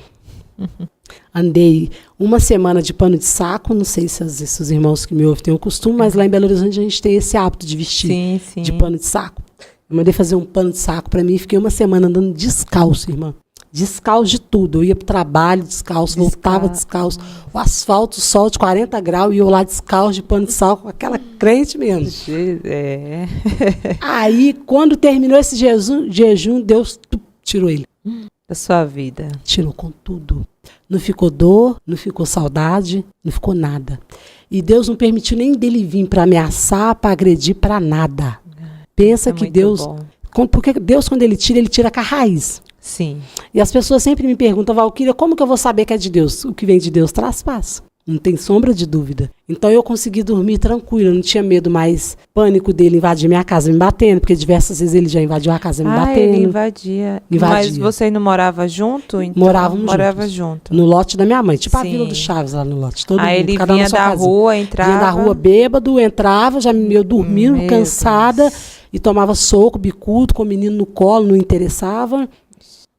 Andei uma semana de pano de saco, não sei se os irmãos que me ouvem têm o costume, mas lá em Belo Horizonte a gente tem esse hábito de vestir de pano de saco. Eu mandei fazer um pano de saco para mim e fiquei uma semana andando descalço, irmã. Descalço de tudo. Eu ia pro trabalho descalço, voltava descalço. O asfalto, o sol de 40 graus e eu lá descalço de pano de saco, aquela crente mesmo. Aí, quando terminou esse jejum, Deus tirou ele. Da sua vida. Tirou com tudo. Não ficou dor, não ficou saudade, não ficou nada. E Deus não permitiu nem dele vir para ameaçar, para agredir, para nada. Pensa que Deus... Porque Deus, quando ele tira com a raiz. Sim. E as pessoas sempre me perguntam, Valquíria, como que eu vou saber que é de Deus? O que vem de Deus traz paz. Não tem sombra de dúvida. Então eu consegui dormir tranquilo, eu não tinha medo mais, pânico dele invadir minha casa me batendo, porque diversas vezes ele já invadiu a casa me batendo. Ele invadia. Mas você não morava junto? Então, morava junto. No lote da minha mãe, tipo a Vila do Chaves lá no lote. Todo mundo, ele vinha da rua, entrava. Vinha da rua bêbado, entrava, eu dormindo, cansada, Deus. E tomava soco, bicudo, com o menino no colo, não interessava.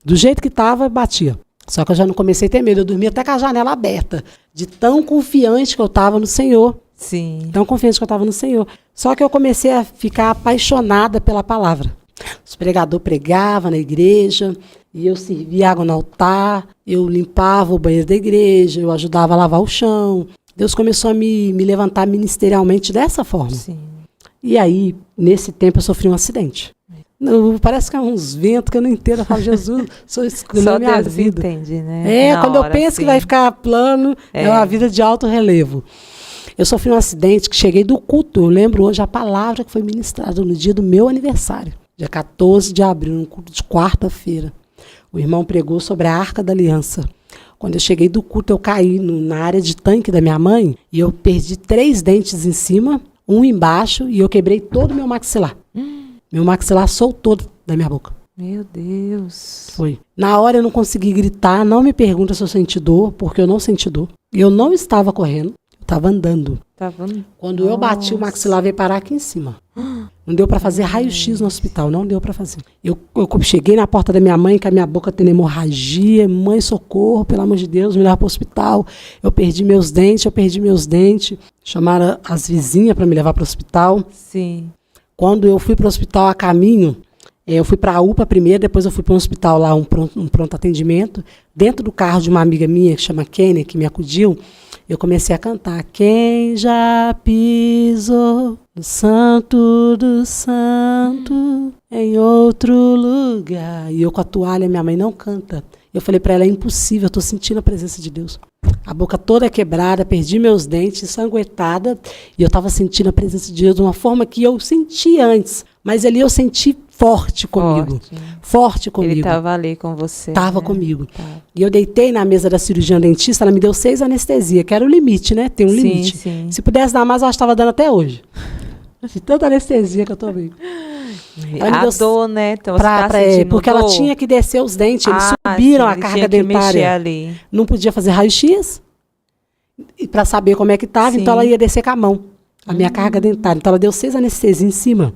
Do jeito que estava, batia. Só que eu já não comecei a ter medo, eu dormia até com a janela aberta, de tão confiante que eu estava no Senhor. Sim. Tão confiante que eu estava no Senhor. Só que eu comecei a ficar apaixonada pela palavra. Os pregadores pregavam na igreja, e eu servia água no altar, eu limpava o banheiro da igreja, eu ajudava a lavar o chão. Deus começou a me levantar ministerialmente dessa forma. Sim. E aí, nesse tempo, eu sofri um acidente. Parece que é uns ventos que eu não entendo. Eu falo, Jesus, só escolheu Só minha Deus vida. entende, né? Na Quando eu hora, penso que assim. vai ficar plano, é uma vida de alto relevo. Eu sofri um acidente que cheguei do culto. Eu lembro hoje a palavra que foi ministrada no dia do meu aniversário, dia 14 de abril, no culto de quarta-feira. O irmão pregou sobre a Arca da Aliança. Quando eu cheguei do culto, eu caí na área de tanque da minha mãe e eu perdi 3 dentes em cima, um embaixo, e eu quebrei todo o meu maxilar. Meu maxilar soltou da minha boca. Meu Deus. Foi. Na hora eu não consegui gritar, não me pergunta se eu senti dor, porque eu não senti dor. Eu não estava correndo, eu estava andando. Quando eu bati, o maxilar veio parar aqui em cima. Não deu para fazer raio-x no hospital, não deu para fazer. Eu cheguei na porta da minha mãe, com a minha boca tendo hemorragia. Mãe, socorro, pelo amor de Deus, me leva para o hospital. Eu perdi meus dentes. Chamaram as vizinhas para me levar para o hospital. Sim. Quando eu fui para o hospital a caminho, eu fui para a UPA primeiro, depois eu fui para um hospital lá, um pronto atendimento. Dentro do carro de uma amiga minha, que chama Kenny, que me acudiu, eu comecei a cantar. Quem já pisou no Santo do Santo em outro lugar? E eu com a toalha, minha mãe não canta. Eu falei para ela, é impossível, eu estou sentindo a presença de Deus. A boca toda quebrada, perdi meus dentes, ensanguentada, e eu estava sentindo a presença de Deus de uma forma que eu senti antes. Mas ali eu senti forte comigo. Forte comigo. Ele estava ali com você. Estava comigo. E eu deitei na mesa da cirurgiã dentista, ela me deu 6 anestesias, que era o limite, né? Tem um limite. Sim. Se pudesse dar mais, eu acho que estava dando até hoje. De tanta anestesia que eu tomei. Dor, né? Então, você tá sentindo porque dor? ela tinha que descer os dentes, eles subiram a carga dentária. Ali. Não podia fazer raio-x para saber como é que estava, então ela ia descer com a mão, a minha carga dentária. Então ela deu 6 anestesias em cima.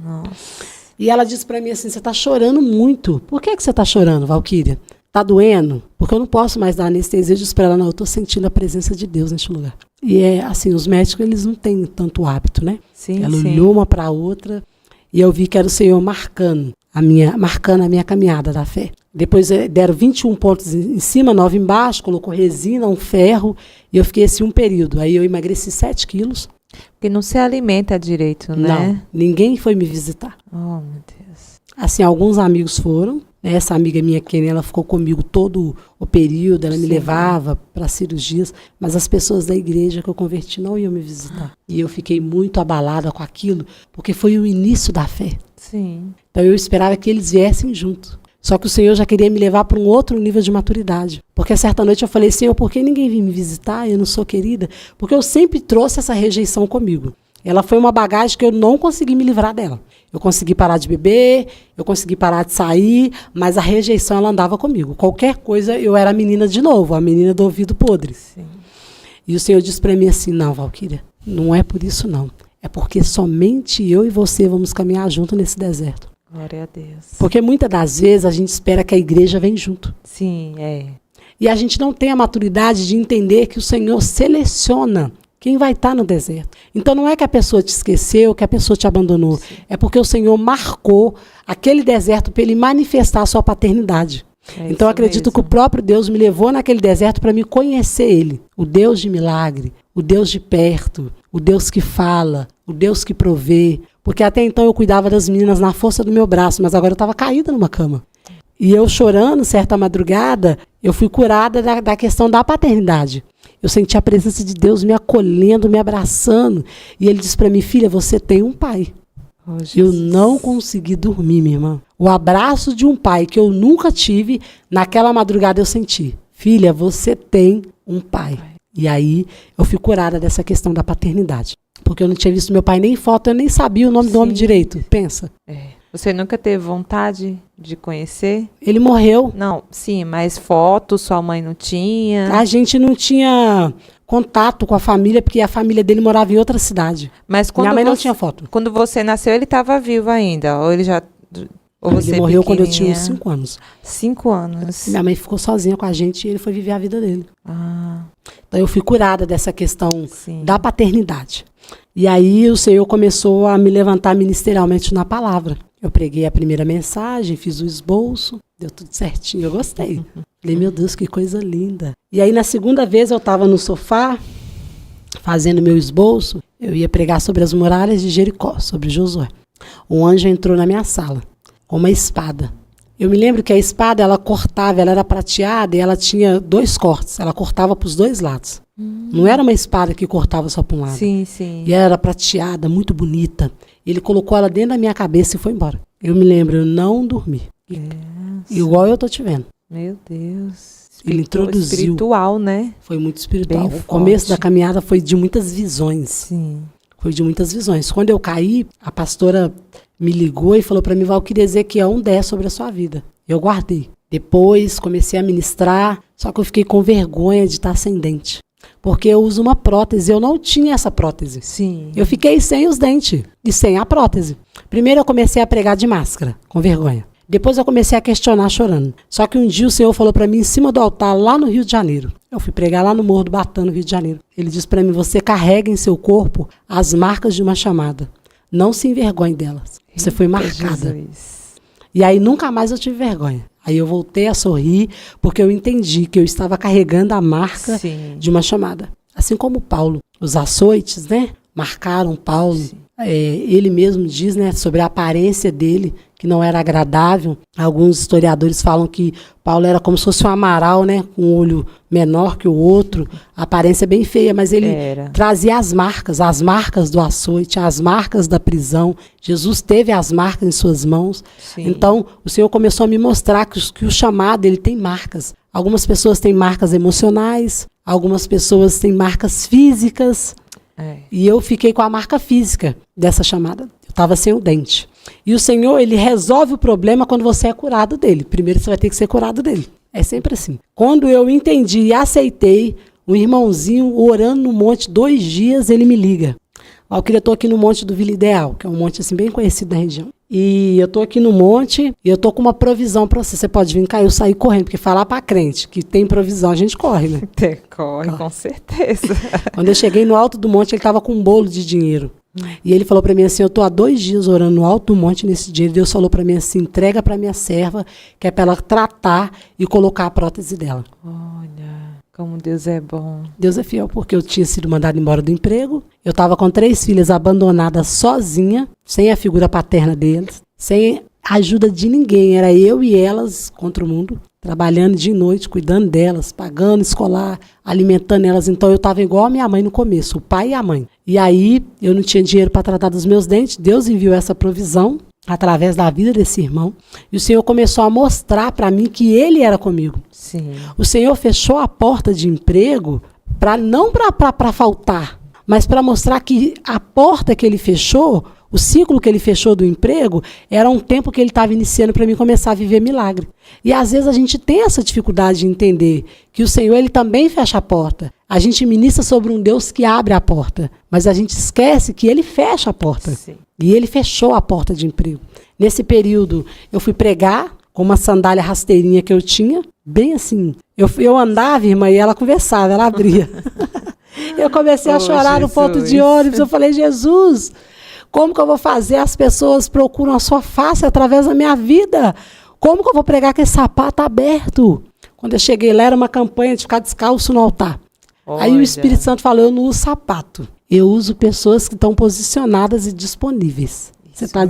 Nossa. E ela disse para mim assim, você está chorando muito. Por que você está chorando, Valquíria? Está doendo? Porque eu não posso mais dar anestesia. Eu disse para ela, não, eu estou sentindo a presença de Deus neste lugar. E assim, os médicos, eles não têm tanto hábito, né? Ela olhou uma para a outra e eu vi que era o Senhor marcando a minha caminhada da fé. Depois deram 21 pontos em cima, 9 embaixo, colocou resina, um ferro, e eu fiquei assim um período. Aí eu emagreci 7 quilos. Porque não se alimenta direito, né? Não, ninguém foi me visitar. Oh, meu Deus. Assim, alguns amigos foram. Essa amiga minha, Kenny, ela ficou comigo todo o período, ela me levava para cirurgias, mas as pessoas da igreja que eu converti não iam me visitar. E eu fiquei muito abalada com aquilo, porque foi o início da fé. Sim. Então eu esperava que eles viessem junto. Só que o Senhor já queria me levar para um outro nível de maturidade. Porque certa noite eu falei, Senhor, por que ninguém vem me visitar? Eu não sou querida. Porque eu sempre trouxe essa rejeição comigo. Ela foi uma bagagem que eu não consegui me livrar dela. Eu consegui parar de beber, eu consegui parar de sair, mas a rejeição ela andava comigo. Qualquer coisa, eu era a menina de novo, a menina do ouvido podre. Sim. E o Senhor disse para mim assim, não, Valquíria, não é por isso não. É porque somente eu e você vamos caminhar junto nesse deserto. Glória a Deus. Porque muitas das vezes a gente espera que a igreja venha junto. Sim, é. E a gente não tem a maturidade de entender que o Senhor seleciona quem vai estar no deserto. Então não é que a pessoa te esqueceu, que a pessoa te abandonou. Sim. É porque o Senhor marcou aquele deserto para ele manifestar a sua paternidade. Então eu acredito que o próprio Deus me levou naquele deserto para me conhecer ele. O Deus de milagre, o Deus de perto, o Deus que fala, o Deus que provê. Porque até então eu cuidava das meninas na força do meu braço, mas agora eu estava caída numa cama. E eu chorando, certa madrugada, eu fui curada da questão da paternidade. Eu senti a presença de Deus me acolhendo, me abraçando. E ele disse para mim, filha, você tem um pai. Oh, eu não consegui dormir, minha irmã. O abraço de um pai que eu nunca tive, naquela madrugada eu senti. Filha, você tem um pai. E aí eu fui curada dessa questão da paternidade. Porque eu não tinha visto meu pai nem foto, eu nem sabia o nome do homem direito. Pensa. Você nunca teve vontade de conhecer? Ele morreu. Não, sim, mas foto sua mãe não tinha? A gente não tinha contato com a família, porque a família dele morava em outra cidade. Mas quando minha mãe não tinha foto. Quando você nasceu, ele estava vivo ainda? Ou ele já... Ou você ele morreu quando eu tinha uns 5 anos. 5 anos. Minha mãe ficou sozinha com a gente e ele foi viver a vida dele. Então eu fui curada dessa questão da paternidade. E aí o Senhor começou a me levantar ministerialmente na palavra. Eu preguei a primeira mensagem, fiz o esboço, deu tudo certinho, eu gostei. Falei, meu Deus, que coisa linda. E aí na segunda vez eu estava no sofá, fazendo meu esboço, eu ia pregar sobre as muralhas de Jericó, sobre Josué. Um anjo entrou na minha sala. com uma espada. Eu me lembro que a espada, ela cortava, ela era prateada e ela tinha 2 cortes. Ela cortava para os 2 lados. Não era uma espada que cortava só para um lado. Sim, sim. E ela era prateada, muito bonita. Ele colocou ela dentro da minha cabeça e foi embora. Eu me lembro, eu não dormi. Igual eu tô te vendo. Meu Deus. Ele introduziu. Espiritual, né? Foi muito espiritual. Bem O começo forte. da caminhada foi de muitas visões. Sim. Foi de muitas visões. Quando eu caí, a pastora me ligou e falou para mim, Valquíria, Ezequiel 10 sobre a sua vida. Eu guardei. Depois comecei a ministrar, só que eu fiquei com vergonha de estar sem dente. Porque eu uso uma prótese, eu não tinha essa prótese. Sim. Eu fiquei sem os dentes e sem a prótese. Primeiro eu comecei a pregar de máscara, com vergonha. Depois eu comecei a questionar chorando. Só que um dia o Senhor falou para mim em cima do altar, lá no Rio de Janeiro. Eu fui pregar lá no Morro do Batã, no Rio de Janeiro. Ele disse para mim, você carrega em seu corpo as marcas de uma chamada. Não se envergonhe delas. Você foi marcada. Jesus. E aí nunca mais eu tive vergonha. Aí eu voltei a sorrir, porque eu entendi que eu estava carregando a marca Sim. de uma chamada. Assim como Paulo. Os açoites, né? Marcaram Paulo. Ele mesmo diz, né, sobre a aparência dele, que não era agradável. Alguns historiadores falam que Paulo era como se fosse um amaral, né, com um olho menor que o outro, a aparência bem feia, mas ele trazia as marcas do açoite, as marcas da prisão. Jesus teve as marcas em suas mãos. Sim. Então, o Senhor começou a me mostrar que o chamado, ele tem marcas. Algumas pessoas têm marcas emocionais, algumas pessoas têm marcas físicas. E eu fiquei com a marca física dessa chamada. Eu estava sem o dente. E o Senhor, ele resolve o problema quando você é curado dele. Primeiro você vai ter que ser curado dele. É sempre assim. Quando eu entendi e aceitei, um irmãozinho orando no monte 2 dias, ele me liga. Eu estou aqui no Monte do Vila Ideal, que é um monte assim, bem conhecido na região. E eu estou aqui no monte e eu estou com uma provisão para você. Você pode vir cá, eu saí correndo, porque falar para crente que tem provisão, a gente corre, né? Corre, com certeza. Quando eu cheguei no alto do monte, ele estava com um bolo de dinheiro. E ele falou para mim assim, eu estou há 2 dias orando no alto do monte nesse dinheiro. Deus falou para mim assim, entrega para minha serva, que é para ela tratar e colocar a prótese dela. Olha, como Deus é bom. Deus é fiel, porque eu tinha sido mandada embora do emprego. Eu estava com 3 filhas abandonadas sozinha, sem a figura paterna deles, sem a ajuda de ninguém. Era eu e elas contra o mundo, trabalhando dia e noite, cuidando delas, pagando escolar, alimentando elas. Então eu estava igual a minha mãe no começo, o pai e a mãe. E aí eu não tinha dinheiro para tratar dos meus dentes. Deus enviou essa provisão através da vida desse irmão. E o Senhor começou a mostrar para mim que ele era comigo. Sim. O Senhor fechou a porta de emprego não para faltar, mas para mostrar que a porta que ele fechou, o ciclo que ele fechou do emprego, era um tempo que ele estava iniciando para mim começar a viver milagre. E às vezes a gente tem essa dificuldade de entender que o Senhor, ele também fecha a porta. A gente ministra sobre um Deus que abre a porta, mas a gente esquece que ele fecha a porta. Sim. E ele fechou a porta de emprego. Nesse período, eu fui pregar com uma sandália rasteirinha que eu tinha, bem assim. Eu andava, irmã, e ela conversava, ela abria. Eu comecei a chorar no ponto de ônibus. Eu falei, Jesus, como que eu vou fazer? As pessoas procuram a sua face através da minha vida. Como que eu vou pregar com esse sapato aberto? Quando eu cheguei lá, era uma campanha de ficar descalço no altar. Olha. Aí o Espírito Santo falou, eu não uso sapato. Eu uso pessoas que estão posicionadas e disponíveis. Você está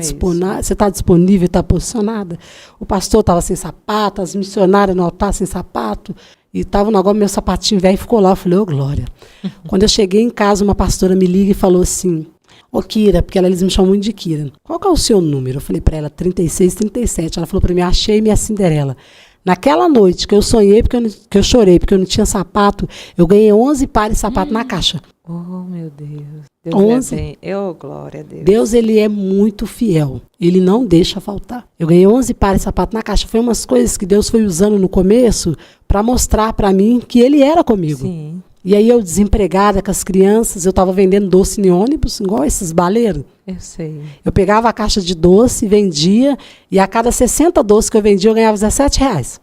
disponível e está posicionada? O pastor estava sem sapato, as missionárias no altar sem sapato. E estava no negócio, meu sapatinho velho ficou lá. Eu falei, ô glória. Quando eu cheguei em casa, uma pastora me liga e falou assim, ô Kira, porque eles me chamam muito de Kira. Qual que é o seu número? Eu falei para ela, 3637. Ela falou para mim, achei minha Cinderela. Naquela noite que eu sonhei, que eu chorei, porque eu não tinha sapato, eu ganhei 11 pares de sapato na caixa. Oh, meu Deus. Deus 11. É bem. Oh, glória a Deus. Deus, ele é muito fiel. Ele não deixa faltar. Eu ganhei 11 pares de sapato na caixa. Foi umas coisas que Deus foi usando no começo para mostrar para mim que ele era comigo. Sim. E aí eu desempregada com as crianças, eu estava vendendo doce em ônibus, igual esses baleiros. Eu sei. Eu pegava a caixa de doce, vendia, e a cada 60 doces que eu vendia, eu ganhava R$17.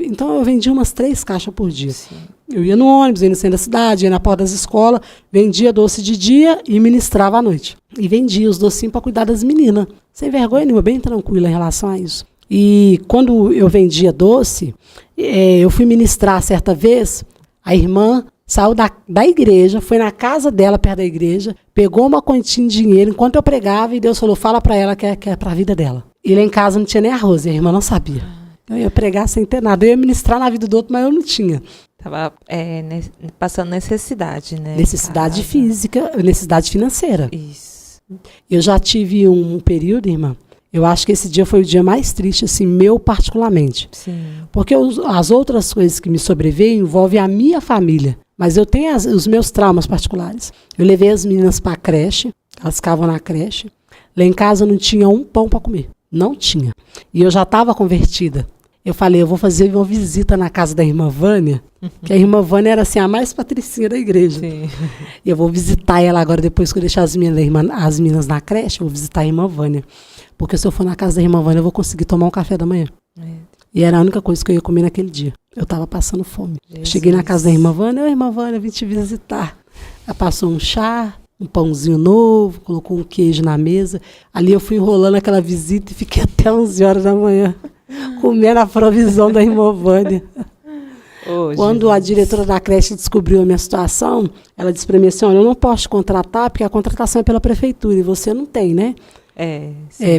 Então eu vendia umas 3 caixas por dia. Sim. Eu ia no ônibus, ia no centro da cidade, ia na porta das escolas, vendia doce de dia e ministrava à noite. E vendia os docinhos para cuidar das meninas. Sem vergonha nenhuma, bem tranquila em relação a isso. E quando eu vendia doce, eu fui ministrar certa vez, a irmã saiu da igreja, foi na casa dela, perto da igreja, pegou uma quantia de dinheiro enquanto eu pregava e Deus falou, fala para ela que é para a vida dela. E lá em casa não tinha nem arroz, e a irmã não sabia. Eu ia pregar sem ter nada. Eu ia ministrar na vida do outro, mas eu não tinha. Tava passando necessidade, né? Necessidade física, necessidade financeira. Isso. Eu já tive um período, irmã, eu acho que esse dia foi o dia mais triste, assim, meu particularmente. Sim. Porque as outras coisas que me sobreveem envolvem a minha família. Mas eu tenho os meus traumas particulares. Eu levei as meninas para a creche, elas ficavam na creche. Lá em casa não tinha um pão para comer. Não tinha. E eu já estava convertida. Eu falei, eu vou fazer uma visita na casa da irmã Vânia, que a irmã Vânia era assim, a mais patricinha da igreja. Sim. E eu vou visitar ela agora, depois que eu deixar as meninas na creche, eu vou visitar a irmã Vânia. Porque se eu for na casa da irmã Vânia, eu vou conseguir tomar um café da manhã. E era a única coisa que eu ia comer naquele dia. Eu estava passando fome. Cheguei na casa da irmã Vânia, irmã Vânia, vim te visitar. Ela passou um chá, um pãozinho novo, colocou um queijo na mesa. Ali eu fui enrolando aquela visita e fiquei até 11 horas da manhã, comendo a provisão da irmã Vânia. Quando a diretora da creche descobriu a minha situação, ela disse para mim assim, olha, eu não posso te contratar porque a contratação é pela prefeitura e você não tem, né?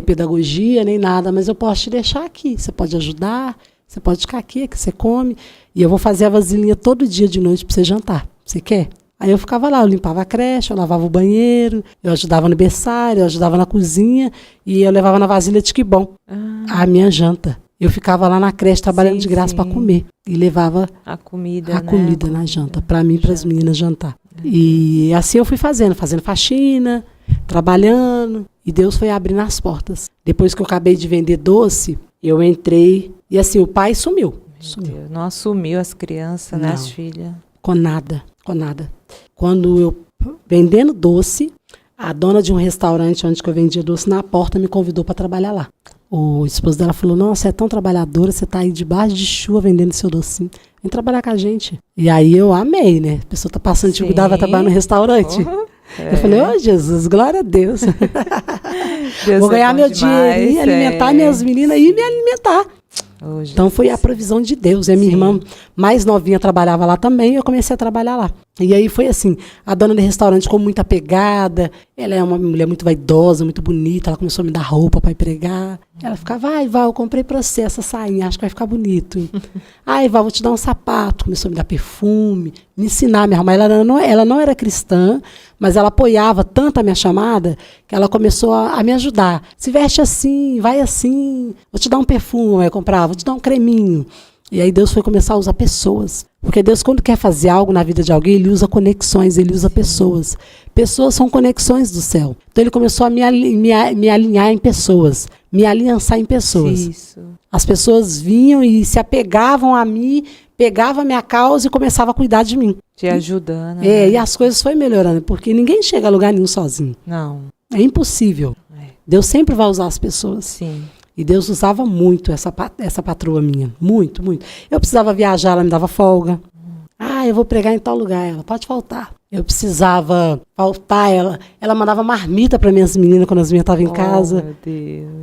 Pedagogia nem nada, mas eu posso te deixar aqui. Você pode ajudar, você pode ficar aqui, que você come. E eu vou fazer a vasilhinha todo dia de noite para você jantar. Você quer? Aí eu ficava lá, eu limpava a creche, eu lavava o banheiro, eu ajudava no berçário, eu ajudava na cozinha e eu levava na vasilha de quibom a minha janta. Eu ficava lá na creche trabalhando de graça para comer e levava a comida na janta, para mim e para as meninas jantar. E assim eu fui fazendo faxina, trabalhando, e Deus foi abrindo as portas. Depois que eu acabei de vender doce, eu entrei, e assim, o pai sumiu. Deus, não assumiu as crianças, né, as filhas? Com nada. Quando eu, vendendo doce, a dona de um restaurante onde eu vendia doce, na porta, me convidou para trabalhar lá. O esposo dela falou, nossa, você é tão trabalhadora, você tá aí debaixo de chuva vendendo seu docinho. Vem trabalhar com a gente. E aí eu amei, né? A pessoa tá passando de cuidar, vai trabalhar no restaurante. Eu falei, ô Jesus, glória a Deus. Deus vou ganhar meu dinheirinho, alimentar minhas meninas e me alimentar. Então foi a provisão de Deus. E a minha irmã mais novinha trabalhava lá também, e eu comecei a trabalhar lá. E aí foi assim, a dona do restaurante ficou muito apegada, ela é uma mulher muito vaidosa, muito bonita, ela começou a me dar roupa para ir pregar. Ela ficava, vai, eu comprei pra você essa sainha, acho que vai ficar bonito. Ai, vou te dar um sapato. Começou a me dar perfume, me ensinar a me arrumar. Ela não era cristã, mas ela apoiava tanto a minha chamada, que ela começou a me ajudar. Se veste assim, vai assim, vou te dar um perfume, eu comprava, vou te dar um creminho. E aí Deus foi começar a usar pessoas. Porque Deus, quando quer fazer algo na vida de alguém, Ele usa conexões, Ele usa pessoas. Pessoas são conexões do céu. Então Ele começou a me alinhar em pessoas, me aliançar em pessoas. Isso. As pessoas vinham e se apegavam a mim, pegavam a minha causa e começavam a cuidar de mim. Te ajudando. Né? E as coisas foram melhorando, porque ninguém chega a lugar nenhum sozinho. Não. É impossível. Deus sempre vai usar as pessoas. Sim. E Deus usava muito essa patroa minha. Muito, muito. Eu precisava viajar, ela me dava folga. Eu vou pregar em tal lugar. Ela, pode faltar. Eu precisava faltar, ela mandava marmita para minhas meninas quando as minhas estavam em casa. Meu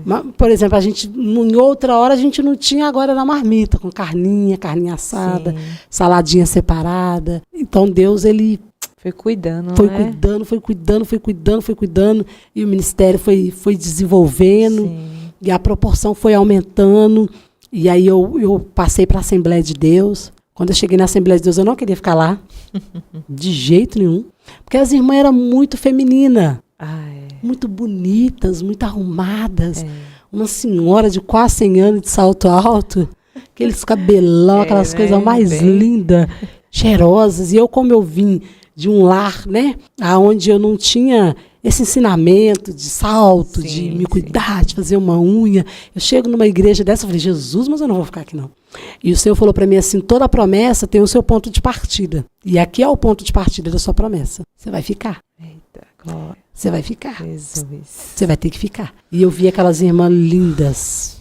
Deus. Por exemplo, em outra hora a gente não tinha, agora na marmita, com carninha assada, saladinha separada. Então Deus, Ele foi cuidando, foi cuidando. E o ministério foi desenvolvendo. Sim. E a proporção foi aumentando. E aí eu passei para a Assembleia de Deus. Quando eu cheguei na Assembleia de Deus, eu não queria ficar lá. De jeito nenhum. Porque as irmãs eram muito femininas. Muito bonitas, muito arrumadas. Uma senhora de quase 100 anos de salto alto. Aqueles cabelão, aquelas coisas mais lindas, cheirosas. E eu, como eu vim de um lar, né? Onde eu não tinha esse ensinamento de salto, de me cuidar, de fazer uma unha. Eu chego numa igreja dessa e falei, Jesus, mas eu não vou ficar aqui não. E o Senhor falou para mim assim, toda promessa tem o seu ponto de partida. E aqui é o ponto de partida da sua promessa. Você vai ficar. Eita, glória. Você vai ficar. Jesus. Você vai ter que ficar. E eu vi aquelas irmãs lindas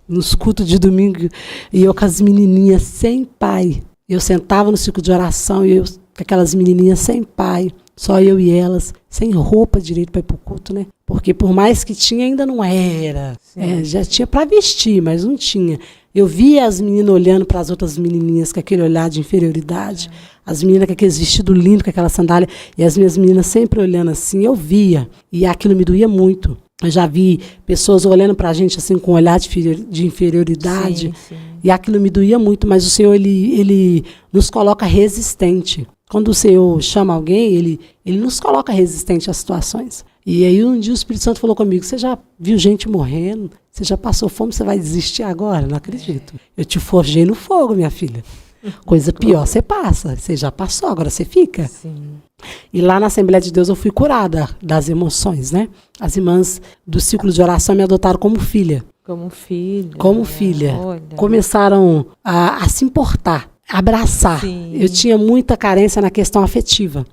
nos cultos de domingo, e eu com as menininhas sem pai. Eu sentava no ciclo de oração, e eu com aquelas menininhas sem pai, só eu e elas, sem roupa direito para ir pro culto, né? Porque por mais que tinha, ainda não era. Já tinha para vestir, mas não tinha. Eu via as meninas olhando para as outras menininhas com aquele olhar de inferioridade, as meninas com aqueles vestidos lindos, com aquela sandália, e as minhas meninas sempre olhando assim, eu via. E aquilo me doía muito. Eu já vi pessoas olhando pra gente assim com um olhar de inferioridade. Sim, sim. E aquilo me doía muito, mas o Senhor, ele nos coloca resistente. Quando o Senhor chama alguém, ele nos coloca resistente às situações. E aí um dia o Espírito Santo falou comigo, você já viu gente morrendo? Você já passou fome, você vai desistir agora? Não acredito. Eu te forjei no fogo, minha filha. Coisa pior você passa. Você já passou, agora você fica. Sim. E lá na Assembleia de Deus eu fui curada das emoções, né? As irmãs do ciclo de oração me adotaram como filha. Como filha. Como filha. Olha. Começaram a se importar, a abraçar. Sim. Eu tinha muita carência na questão afetiva.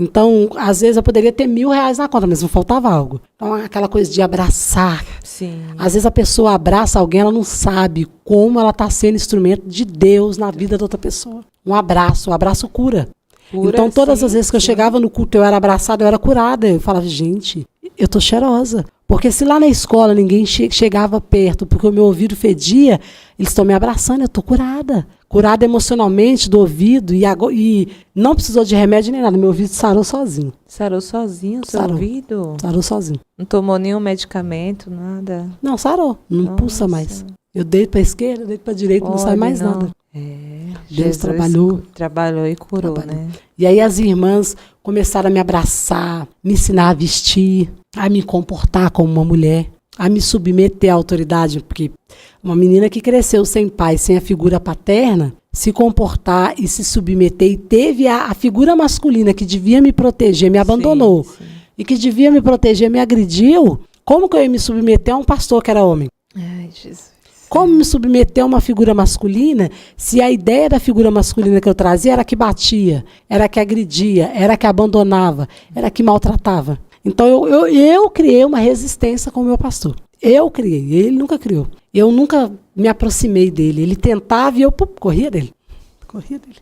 Então, às vezes eu poderia ter R$1.000 na conta, mas não faltava algo. Então, aquela coisa de abraçar. Sim. Às vezes a pessoa abraça alguém, ela não sabe como ela está sendo instrumento de Deus na vida da outra pessoa. Um abraço cura. Cura, Então, todas sim, as vezes que eu sim. chegava no culto, eu era abraçada, eu era curada. Eu falava, gente, eu tô cheirosa. Porque se lá na escola ninguém chegava perto, porque o meu ouvido fedia, eles estão me abraçando, eu tô curada. Curada emocionalmente do ouvido e não precisou de remédio nem nada. Meu ouvido sarou sozinho. Sarou sozinho o seu Sarou. ouvido? Sarou sozinho. Não tomou nenhum medicamento, nada? Não, sarou. Não Nossa. pulsa mais. Eu deito pra esquerda, deito pra direita, não sai Olha, mais não. nada. É, Deus Jesus trabalhou e curou, Trabalhou. né? E aí as irmãs começaram a me abraçar, me ensinar a vestir, a me comportar como uma mulher, a me submeter à autoridade, porque uma menina que cresceu sem pai, sem a figura paterna, se comportar e se submeter, e teve a figura masculina que devia me proteger, me abandonou, Sim, sim. e que devia me proteger, me agrediu, como que eu ia me submeter a um pastor que era homem? Ai, Jesus. Como me submeter a uma figura masculina se a ideia da figura masculina que eu trazia era que batia, era que agredia, era que abandonava, era que maltratava? Então eu criei uma resistência com o meu pastor. Eu criei, ele nunca criou. Eu nunca me aproximei dele. Ele tentava e eu corria dele. Corria dele.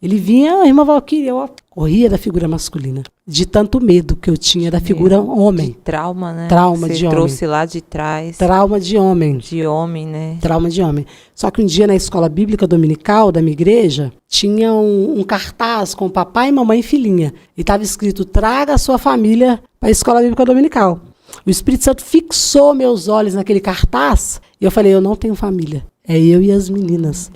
Ele vinha, irmã Valquíria, eu corria da figura masculina. De tanto medo que eu tinha da figura homem. De trauma, né? Trauma Você de homem. trouxe lá de trás. Trauma de homem. De homem, né? Trauma de homem. Só que um dia na escola bíblica dominical da minha igreja, tinha um cartaz com papai, mamãe e filhinha. E estava escrito, traga a sua família para a escola bíblica dominical. O Espírito Santo fixou meus olhos naquele cartaz e eu falei, eu não tenho família. É eu e as meninas.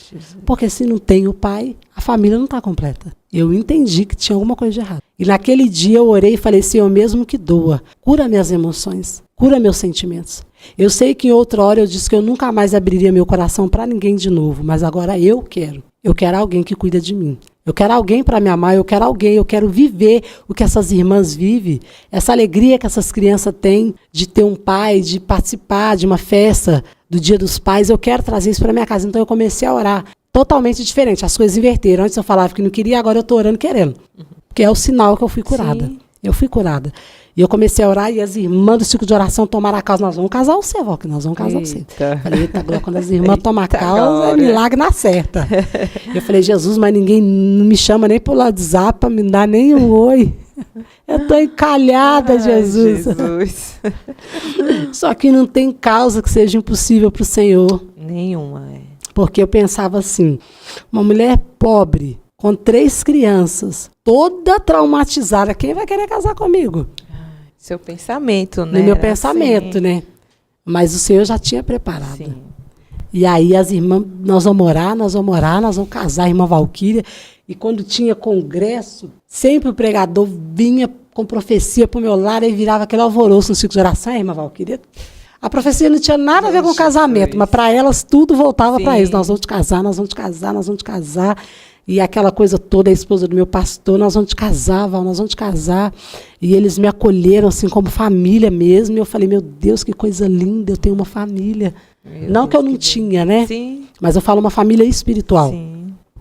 Porque se não tem o pai, a família não está completa. Eu entendi que tinha alguma coisa de errado. E naquele dia eu orei e falei, Senhor, mesmo que doa, cura minhas emoções, cura meus sentimentos. Eu sei que em outra hora eu disse que eu nunca mais abriria meu coração para ninguém de novo, mas agora eu quero. Eu quero alguém que cuida de mim. Eu quero alguém para me amar, eu quero viver o que essas irmãs vivem, essa alegria que essas crianças têm de ter um pai, de participar de uma festa do Dia dos Pais, eu quero trazer isso para minha casa. Então eu comecei a orar totalmente diferente, as coisas inverteram. Antes eu falava que não queria, agora eu estou orando querendo, porque é o sinal que eu fui curada. Sim. Eu fui curada. E eu comecei a orar e as irmãs do ciclo de oração tomaram a causa. Nós vamos casar você, vó, que nós vamos casar você. Eita. Falei, eita, glória, quando as irmãs tomam a Eita, causa, é glória. milagre na certa. Eu falei, Jesus, mas ninguém não me chama nem pelo WhatsApp pra me dar nem um oi. Eu tô encalhada, Ai, Jesus. Jesus. Só que não tem causa que seja impossível pro Senhor. Nenhuma, é. Porque eu pensava assim, uma mulher pobre, com 3 crianças, toda traumatizada, quem vai querer casar comigo? Seu pensamento, né? No meu Era pensamento, assim. né? Mas o Senhor já tinha preparado. Sim. E aí as irmãs, nós vamos orar, nós vamos casar, a irmã Valquíria. E quando tinha congresso, sempre o pregador vinha com profecia pro meu lado e virava aquele alvoroço no ciclo de oração, irmã Valquíria. A profecia não tinha nada a ver com o casamento, mas para elas tudo voltava para Sim. isso. Nós vamos te casar, nós vamos te casar, nós vamos te casar. E aquela coisa toda, a esposa do meu pastor, nós vamos te casar, Val, nós vamos te casar. E eles me acolheram assim como família mesmo. E eu falei, meu Deus, que coisa linda, eu tenho uma família. Meu Não Deus, que eu não tinha, né? Sim, Mas eu falo uma família espiritual. sim.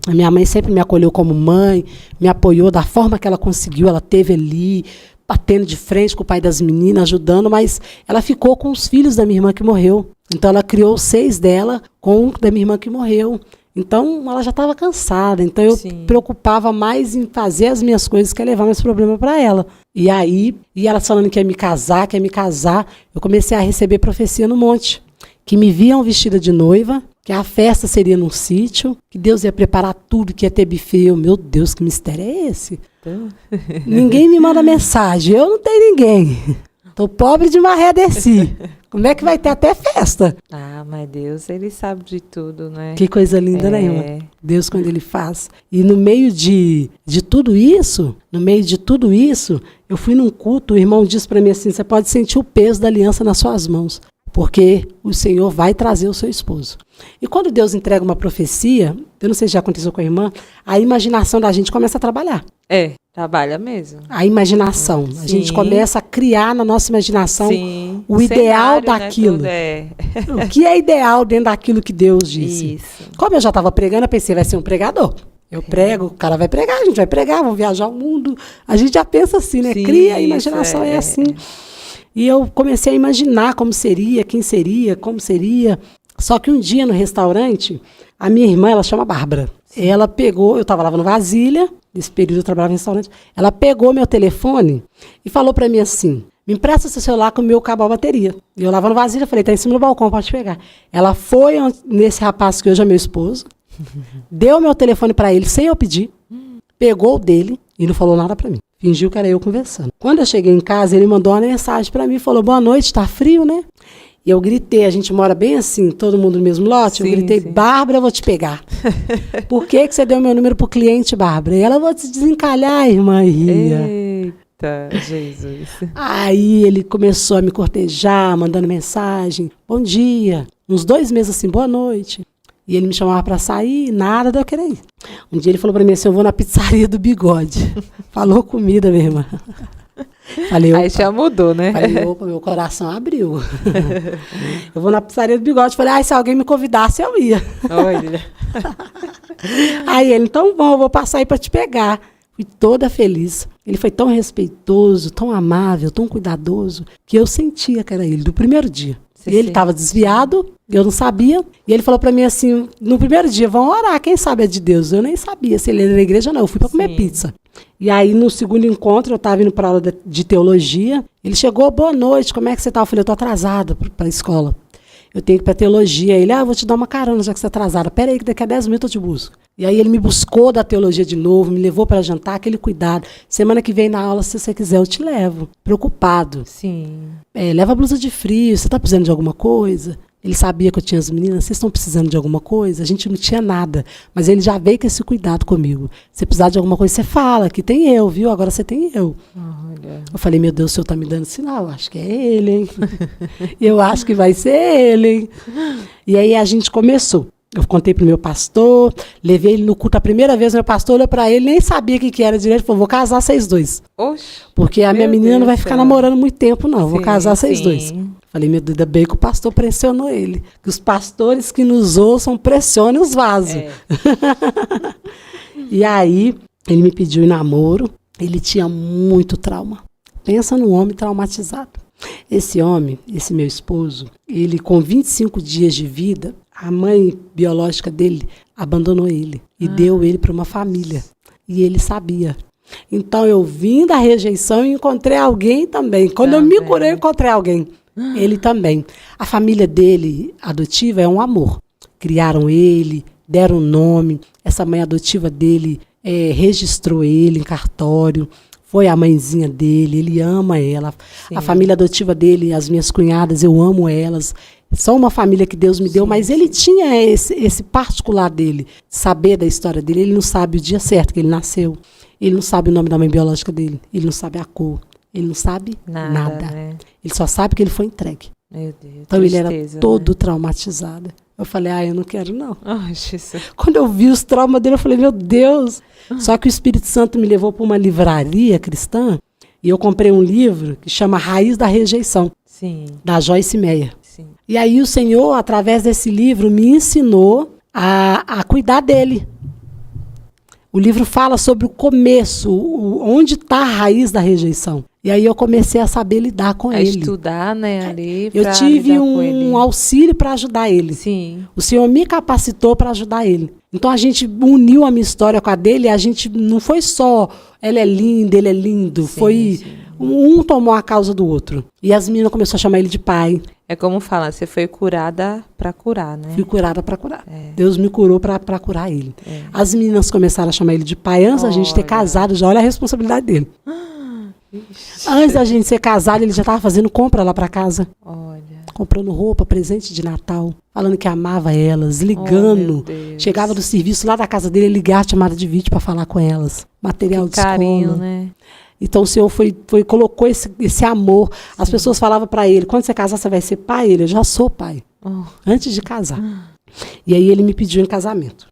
A minha mãe sempre me acolheu como mãe, me apoiou da forma que ela conseguiu, ela teve ali, batendo de frente com o pai das meninas, ajudando, mas ela ficou com os filhos da minha irmã que morreu. Então ela criou 6 dela com o da minha irmã que morreu. Então ela já estava cansada, então eu Sim. preocupava mais em fazer as minhas coisas que levar mais problema para ela. E aí, e ela falando que ia me casar, eu comecei a receber profecia no monte. Que me viam vestida de noiva, que a festa seria num sítio, que Deus ia preparar tudo, que ia ter buffet. Eu, meu Deus, que mistério é esse? Então, Ninguém me manda mensagem, eu não tenho ninguém. Tô pobre de maré desci. Como é que vai ter até festa? Ah, mas Deus, ele sabe de tudo, né? Que coisa linda, né, irmã? Deus, quando ele faz. E no meio de tudo isso, eu fui num culto, o irmão disse para mim assim, você pode sentir o peso da aliança nas suas mãos, porque o Senhor vai trazer o seu esposo. E quando Deus entrega uma profecia, eu não sei se já aconteceu com a irmã, a imaginação da gente começa a trabalhar. Trabalha mesmo. A imaginação. A gente começa a criar na nossa imaginação o ideal cenário, daquilo. Né, O que é ideal dentro daquilo que Deus disse. Isso. Como eu já estava pregando, eu pensei, vai ser um pregador. Eu prego, o cara vai pregar, a gente vai pregar, vamos viajar o mundo. A gente já pensa assim, né? Sim, Cria, a imaginação é assim. E eu comecei a imaginar como seria, quem seria, como seria. Só que um dia no restaurante, a minha irmã, ela chama Bárbara. Ela pegou, eu estava lavando vasilha, nesse período eu trabalhava em restaurante, ela pegou meu telefone e falou para mim assim, me empresta seu celular que o meu acabou a bateria. E eu lavando vasilha, falei, tá em cima do balcão, pode pegar. Ela foi nesse rapaz que hoje é meu esposo, deu meu telefone para ele sem eu pedir, pegou o dele e não falou nada para mim. Fingiu que era eu conversando. Quando eu cheguei em casa, ele mandou uma mensagem para mim, falou, boa noite, tá frio, né? E eu gritei, a gente mora bem assim, todo mundo no mesmo lote, eu gritei, Bárbara, eu vou te pegar. Por que você deu meu número pro cliente, Bárbara? E ela, vou te desencalhar, irmã, ria. Eita, Jesus. Aí ele começou a me cortejar, mandando mensagem, bom dia, uns 2 meses assim, boa noite. E ele me chamava pra sair, nada de eu querer ir. Um dia ele falou pra mim assim, eu vou na pizzaria do Bigode. Falou comida, minha irmã. Falei, aí já mudou, né? Falei, opa, meu coração abriu. Eu vou na pizzaria do Bigode. Falei, se alguém me convidasse, eu ia. Olha. Aí ele, então bom, eu vou passar aí pra te pegar. Fui toda feliz. Ele foi tão respeitoso, tão amável, tão cuidadoso, que eu sentia que era ele, do primeiro dia. E ele estava desviado, eu não sabia. E ele falou para mim assim, no primeiro dia, vão orar, quem sabe é de Deus. Eu nem sabia se ele era da igreja ou não, eu fui para comer pizza. E aí, no segundo encontro, eu estava indo para aula de teologia. Ele chegou, boa noite, como é que você está? Eu falei, eu estou atrasada para a escola. Eu tenho que ir para teologia. Ele, eu vou te dar uma carona já que você está atrasada. Pera aí que daqui a 10 minutos eu te busco. E aí ele me buscou da teologia de novo, me levou para jantar, aquele cuidado. Semana que vem na aula, se você quiser, eu te levo. Preocupado. Sim. Leva blusa de frio, você está precisando de alguma coisa? Ele sabia que eu tinha as meninas, vocês estão precisando de alguma coisa? A gente não tinha nada, mas ele já veio com esse cuidado comigo. Se precisar de alguma coisa, você fala, que tem eu, viu? Agora você tem eu. Olha. Eu falei, meu Deus, o senhor está me dando sinal, acho que é ele, hein? Eu acho que vai ser ele, hein? E aí a gente começou. Eu contei pro meu pastor, levei ele no culto a primeira vez, meu pastor olhou para ele, nem sabia o que era direito, falou, vou casar vocês dois. Oxe, porque a minha menina não vai ficar namorando muito tempo, não, vou casar vocês sim. dois. Falei, meu Deus, ainda bem que o pastor pressionou ele. Que os pastores que nos ouçam pressionem os vasos. E aí, ele me pediu em namoro. Ele tinha muito trauma. Pensa num homem traumatizado. Esse homem, esse meu esposo, ele com 25 dias de vida, a mãe biológica dele abandonou ele e deu ele para uma família. E ele sabia. Então, eu vim da rejeição e encontrei alguém também. Quando eu me curei, eu encontrei alguém. Ele também. A família dele, adotiva, é um amor. Criaram ele, deram um nome. Essa mãe adotiva dele registrou ele em cartório. Foi a mãezinha dele, ele ama ela. Sim. A família adotiva dele, as minhas cunhadas, eu amo elas. São uma família que Deus me deu, mas ele tinha esse particular dele, saber da história dele. Ele não sabe o dia certo que ele nasceu. Ele não sabe o nome da mãe biológica dele. Ele não sabe a cor. Ele não sabe nada. Né? Ele só sabe que ele foi entregue. Meu Deus, então tristeza, ele era todo traumatizado. Eu falei, eu não quero não. Oh, Jesus. Quando eu vi os traumas dele, eu falei, meu Deus. Só que o Espírito Santo me levou para uma livraria cristã e eu comprei um livro que chama Raiz da Rejeição, sim, da Joyce Meyer. Sim. E aí o Senhor, através desse livro, me ensinou a cuidar dele. O livro fala sobre o começo, onde está a raiz da rejeição. E aí eu comecei a saber lidar com ele. Estudar, né, ali. Eu tive um auxílio para ajudar ele. Sim. O Senhor me capacitou para ajudar ele. Então a gente uniu a minha história com a dele. E a gente não foi só ela é linda, ele é lindo. Sim, foi sim. Um tomou a causa do outro. E as meninas começaram a chamar ele de pai. É como fala, você foi curada para curar, né? Fui curada para curar. Deus me curou para curar ele. As meninas começaram a chamar ele de pai antes da gente ter casado. Já olha a responsabilidade dele. Antes da gente ser casado, ele já estava fazendo compra lá para casa. Olha. Comprando roupa, presente de Natal, falando que amava elas, Oh, ligando. meu Deus. Chegava do serviço lá da casa dele, ligar, chamada de vídeo para falar com elas. Material Que de carinho, escola. né? Então o Senhor colocou esse amor. As pessoas falavam para ele, quando você casar, você vai ser pai? Ele, eu já sou pai, Oh. antes de casar. E aí ele me pediu em casamento.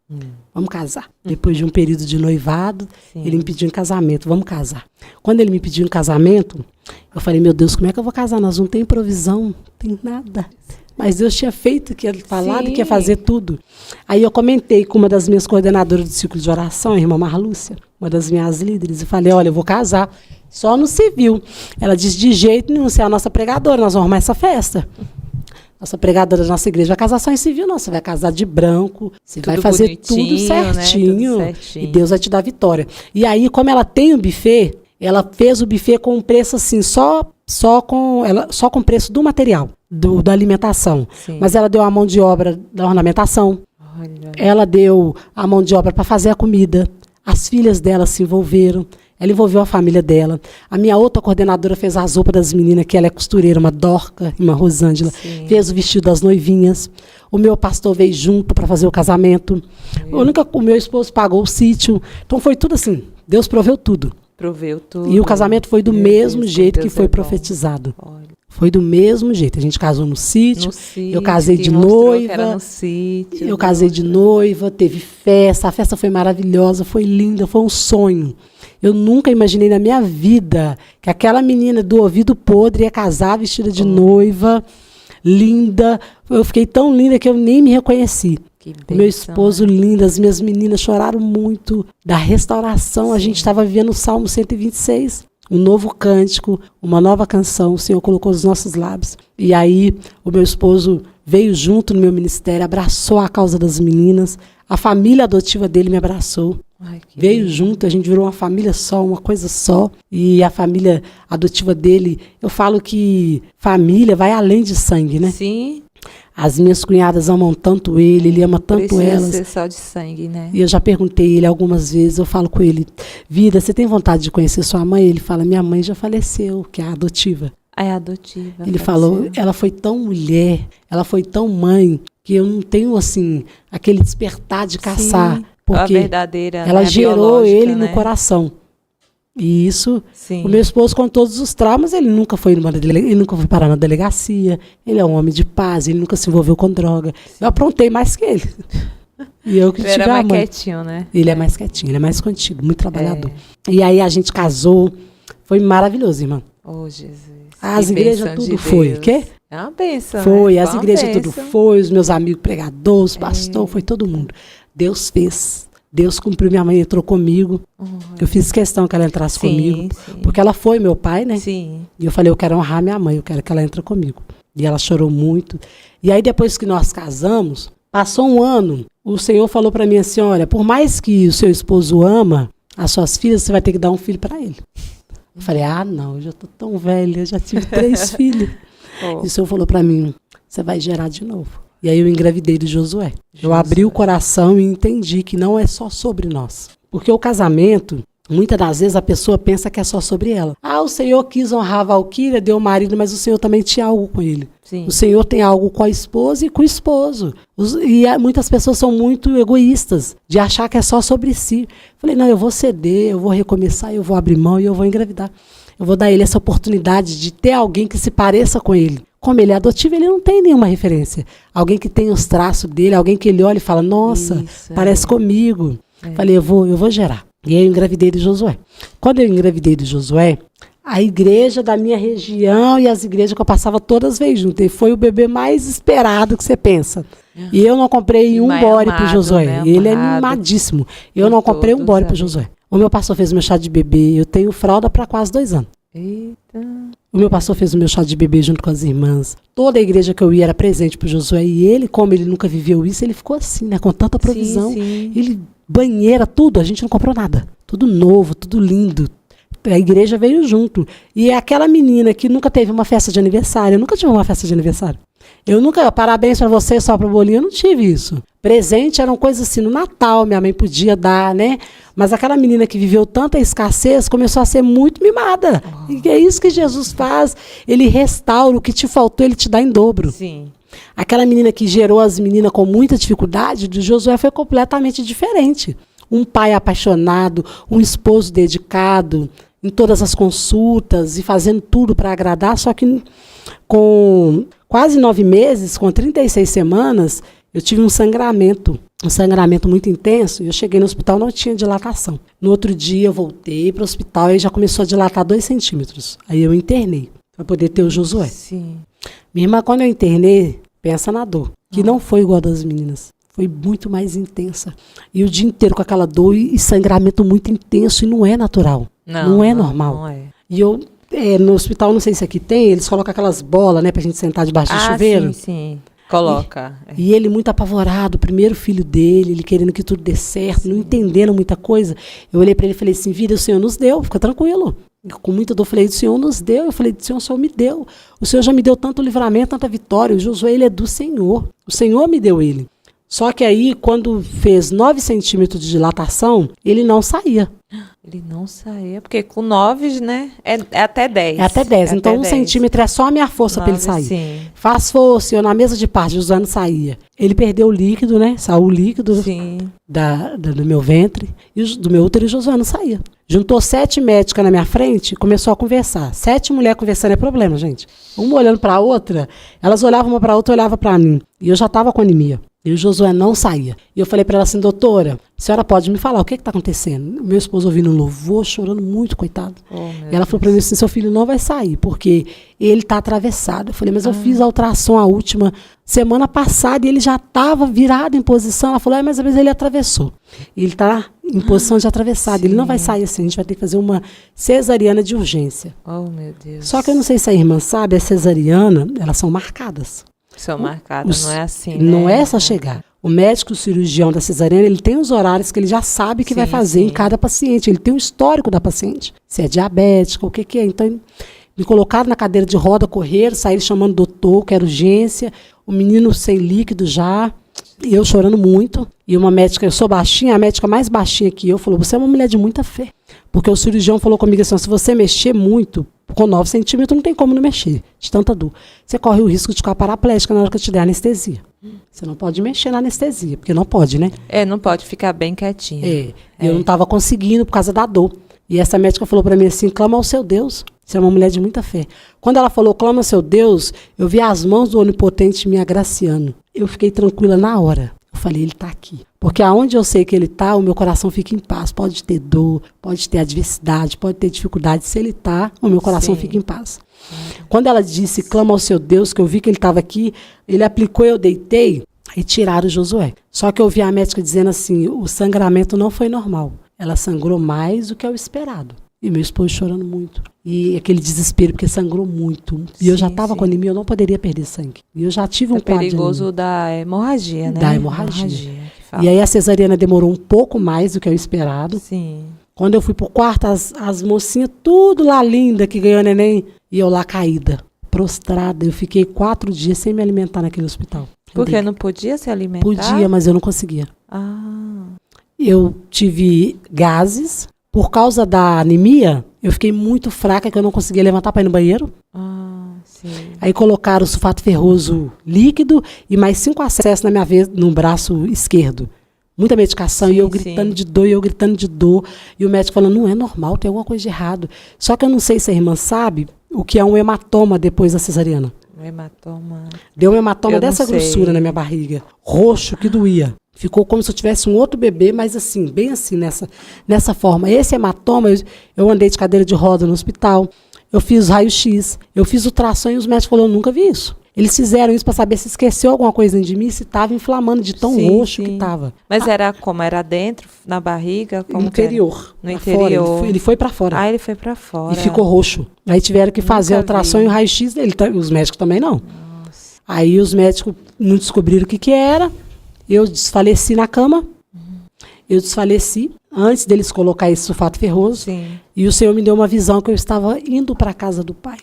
Vamos casar. Depois de um período de noivado, Sim. ele me pediu em casamento, vamos casar. Quando ele me pediu em casamento, eu falei, meu Deus, como é que eu vou casar? Nós não tem provisão, não tem nada. Mas Deus tinha feito, que ia falado Sim. que ia fazer tudo. Aí eu comentei com uma das minhas coordenadoras do ciclo de oração, a irmã Marlúcia, uma das minhas líderes, e falei, olha, eu vou casar só no civil. Ela disse, de jeito nenhum, você é a nossa pregadora, nós vamos arrumar essa festa. Nossa pregadora da nossa igreja vai casar só em civil, não. Você vai casar de branco, você vai fazer tudo bonitinho, né? certinho, Tudo certinho. e Deus vai te dar vitória. E aí, como ela tem o buffet, ela fez o buffet com um preço assim, só com o preço do material, da alimentação. Sim. Mas ela deu a mão de obra da ornamentação, Olha. ela deu a mão de obra para fazer a comida, as filhas dela se envolveram. Ela envolveu a família dela. A minha outra coordenadora fez as roupas das meninas, que ela é costureira, uma Dorca e uma Rosângela. Sim. Fez o vestido das noivinhas. O meu pastor veio junto para fazer o casamento. O meu esposo pagou o sítio. Então foi tudo assim. Deus proveu tudo. Proveu tudo. E o casamento foi do Meu mesmo Deus, jeito como que Deus foi é bom. profetizado. Olha. Foi do mesmo jeito. A gente casou no sítio. No sítio, Eu casei que de mostrou que noiva. era no sítio, Eu casei de noiva, teve festa, a festa foi maravilhosa, foi linda, foi um sonho. Eu nunca imaginei na minha vida que aquela menina do ouvido podre ia casar vestida de noiva, linda. Eu fiquei tão linda que eu nem me reconheci. Que O meu bênção, esposo né? lindo, as minhas meninas choraram muito. Da restauração, a gente estava vivendo o Salmo 126. Um novo cântico, uma nova canção, o Senhor colocou nos nossos lábios. E aí, o meu esposo veio junto no meu ministério, abraçou a causa das meninas, a família adotiva dele me abraçou. Ai, que Veio lindo. junto, a gente virou uma família só, uma coisa só. E a família adotiva dele, eu falo que família vai além de sangue, né? Sim. As minhas cunhadas amam tanto ele ama tanto Precisa elas. ser só de sangue, né? E eu já perguntei ele algumas vezes, eu falo com ele, vida, você tem vontade de conhecer sua mãe? Ele fala, minha mãe já faleceu, que é a adotiva. É adotiva. Ele pode falou, ser. ela foi tão mulher, ela foi tão mãe, que eu não tenho, assim, aquele despertar de caçar. Sim, a Porque verdadeira, ela né, gerou biológica, ele né? no coração. E isso, Sim. o meu esposo, com todos os traumas, ele nunca foi ele nunca foi parar na delegacia, ele é um homem de paz, ele nunca se envolveu com droga. Eu aprontei mais que ele. E eu que Ele tive era a mais mãe. quietinho, né? Ele é mais quietinho, ele é mais contido, muito trabalhador. É. E aí a gente casou, foi maravilhoso, irmã. Oh, Jesus. As Que igrejas bênção tudo de foi, Deus. quê? É uma bênção. Foi, né? as Foi uma igrejas tudo bênção. foi, os meus amigos pregadores, pastor, foi todo mundo. Deus fez. Deus cumpriu, minha mãe entrou comigo. Eu fiz questão que ela entrasse Sim, comigo, sim. porque ela foi meu pai, né? Sim. E eu falei, eu quero honrar minha mãe, eu quero que ela entre comigo. E ela chorou muito. E aí depois que nós casamos, passou um ano, o Senhor falou para mim assim, olha, por mais que o seu esposo ama as suas filhas, você vai ter que dar um filho para ele. Eu falei, não, eu já tô tão velha, eu já tive 3 filhos. Oh. E o Senhor falou para mim, você vai gerar de novo. E aí eu engravidei de Josué. Eu abri o coração e entendi que não é só sobre nós. Porque o casamento, muitas das vezes a pessoa pensa que é só sobre ela. O Senhor quis honrar a Valquíria, deu o marido, mas o Senhor também tinha algo com ele. Sim. O Senhor tem algo com a esposa e com o esposo. Muitas pessoas são muito egoístas, de achar que é só sobre si. Falei, não, eu vou ceder, eu vou recomeçar, eu vou abrir mão e eu vou engravidar. Eu vou dar a ele essa oportunidade de ter alguém que se pareça com ele. Como ele é adotivo, ele não tem nenhuma referência. Alguém que tem os traços dele, alguém que ele olha e fala, nossa, Isso, parece comigo. Falei, eu vou gerar. E aí eu engravidei de Josué. Quando eu engravidei de Josué, a igreja da minha região e as igrejas que eu passava todas veio junto. E foi o bebê mais esperado que você pensa. E eu não comprei um mais body para amado, Josué. né? Ele é Amado. mimadíssimo. Eu Por não comprei um todos, body para sabe? Josué. O meu pastor fez o meu chá de bebê. Eu tenho fralda para quase 2 anos. Eita. O meu pastor fez o meu chá de bebê junto com as irmãs. Toda a igreja que eu ia era presente para Josué. E ele, como ele nunca viveu isso, ele ficou assim, né? Com tanta provisão. Sim. Ele, banheira, tudo. A gente não comprou nada. Tudo novo, tudo lindo. A igreja veio junto. E aquela menina que nunca teve uma festa de aniversário. Eu nunca tive uma festa de aniversário. Eu nunca, parabéns para você, só para o bolinho. Eu não tive isso. Presente eram coisas assim, no Natal minha mãe podia dar, né? Mas aquela menina que viveu tanta escassez começou a ser muito mimada. E é isso que Jesus faz. Ele restaura o que te faltou, ele te dá em dobro. Sim. Aquela menina que gerou as meninas com muita dificuldade, de Josué foi completamente diferente. Um pai apaixonado, um esposo dedicado, em todas as consultas e fazendo tudo para agradar, só que com quase 9 meses, com 36 semanas, eu tive um sangramento muito intenso, e eu cheguei no hospital, não tinha dilatação. No outro dia eu voltei para o hospital e já começou a dilatar 2 centímetros. Aí eu internei, para poder ter o Josué. Sim. Minha irmã, quando eu internei, pensa na dor, que não foi igual a das meninas. Foi muito mais intensa. E o dia inteiro com aquela dor e sangramento muito intenso, e não é natural. Não é normal. Não é. E eu, no hospital, não sei se aqui tem, eles colocam aquelas bolas, né, pra gente sentar debaixo do chuveiro. Sim. Coloca. E ele muito apavorado, o primeiro filho dele, ele querendo que tudo dê certo, não entendendo muita coisa. Eu olhei para ele e falei assim, vida, o Senhor nos deu, fica tranquilo. Com muita dor, eu falei, o Senhor nos deu. Eu falei, o Senhor me deu. O Senhor já me deu tanto livramento, tanta vitória. O Josué, ele é do Senhor. O Senhor me deu ele. Só que aí, quando fez 9 centímetros de dilatação, ele não saía. Ele não saía, porque com 9, né, é até 10. É até 10. Então, 1 centímetro é só a minha força para ele sair. Sim. Faz força, eu na mesa de parto, Josué não saía. Ele perdeu o líquido, né? Saiu o líquido do meu ventre, e do meu útero, e Josué não saía. Juntou 7 médicas na minha frente e começou a conversar. 7 mulheres conversando é problema, gente. Uma olhando para a outra, elas olhavam uma para a outra, olhavam para mim. E eu já estava com anemia. E o Josué não saía. E eu falei para ela assim, doutora, a senhora pode me falar o que está acontecendo? Meu esposo ouvindo um louvor, chorando muito, coitado. E ela falou para mim assim, seu filho não vai sair, porque ele está atravessado. Eu falei, mas eu fiz a ultrassom a última semana passada e ele já estava virado em posição. Ela falou, mas às vezes ele atravessou. E ele está em posição de atravessado. Ele não vai sair assim, a gente vai ter que fazer uma cesariana de urgência. Oh, meu Deus. Só que eu não sei se a irmã sabe, a cesariana, elas são marcadas. São marcadas, não é assim, né? Não é só chegar. O médico, o cirurgião da cesariana, ele tem os horários que ele já sabe que vai fazer em cada paciente. Ele tem o histórico da paciente. Se é diabética, o que é. Então, me colocaram na cadeira de roda, correram, saíram chamando o doutor, que era urgência. O menino sem líquido já. E eu chorando muito. E uma médica, eu sou baixinha, a médica mais baixinha que eu, falou, você é uma mulher de muita fé. Porque o cirurgião falou comigo assim, se você mexer muito, com 9 centímetros não tem como não mexer, de tanta dor. Você corre o risco de ficar paraplégica na hora que eu te der anestesia. Você não pode mexer na anestesia, porque não pode, né? Não pode ficar bem quietinha. Eu não estava conseguindo por causa da dor. E essa médica falou para mim assim, clama ao seu Deus. Você é uma mulher de muita fé. Quando ela falou, clama ao seu Deus, eu vi as mãos do Onipotente me agraciando. Eu fiquei tranquila na hora. Eu falei, ele está aqui. Porque aonde eu sei que ele está, o meu coração fica em paz. Pode ter dor, pode ter adversidade, pode ter dificuldade. Se ele está, o meu coração fica em paz. Quando ela disse, clama ao seu Deus, que eu vi que ele estava aqui, ele aplicou, eu deitei e tiraram o Josué. Só que eu vi a médica dizendo assim, o sangramento não foi normal. Ela sangrou mais do que é o esperado. E meu esposo chorando muito. E aquele desespero, porque sangrou muito. E eu já estava com anemia, eu não poderia perder sangue. E eu já tive um quadro. É perigoso da hemorragia, né? Da hemorragia. E aí a cesariana demorou um pouco mais do que eu esperado. Sim. Quando eu fui pro quarto, as mocinhas, tudo lá linda, que ganhou neném. E eu lá caída, prostrada. Eu fiquei 4 dias sem me alimentar naquele hospital. Porque não podia se alimentar? Podia, mas eu não conseguia. Eu tive gases. Por causa da anemia, eu fiquei muito fraca, que eu não conseguia levantar para ir no banheiro. Sim. Aí colocaram sulfato ferroso líquido e mais 5 acessos na minha vez, no braço esquerdo. Muita medicação, e eu gritando de dor, e eu gritando de dor. E o médico falando, não é normal, tem alguma coisa de errado. Só que eu não sei se a irmã sabe o que é um hematoma depois da cesariana. Um hematoma? Deu um hematoma dessa grossura na minha barriga. Roxo, que doía. Ficou como se eu tivesse um outro bebê, mas assim, bem assim, nessa forma. Esse hematoma, eu andei de cadeira de roda no hospital, eu fiz raio-x, eu fiz ultrassom e os médicos falaram, eu nunca vi isso. Eles fizeram isso para saber se esqueceu alguma coisa de mim, se estava inflamando de tão roxo que estava. Mas era como? Era dentro, na barriga? Como no interior. No interior. Ele foi para fora. Ele foi para fora. E ficou roxo. Aí tiveram que fazer a ultrassom e o raio-x dele. Os médicos também não. Nossa. Aí os médicos não descobriram o que era. Eu desfaleci na cama, eu desfaleci antes deles colocar esse sulfato ferroso. E o Senhor me deu uma visão que eu estava indo para a casa do Pai.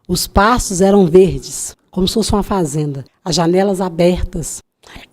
Os pastos eram verdes, como se fosse uma fazenda. As janelas abertas.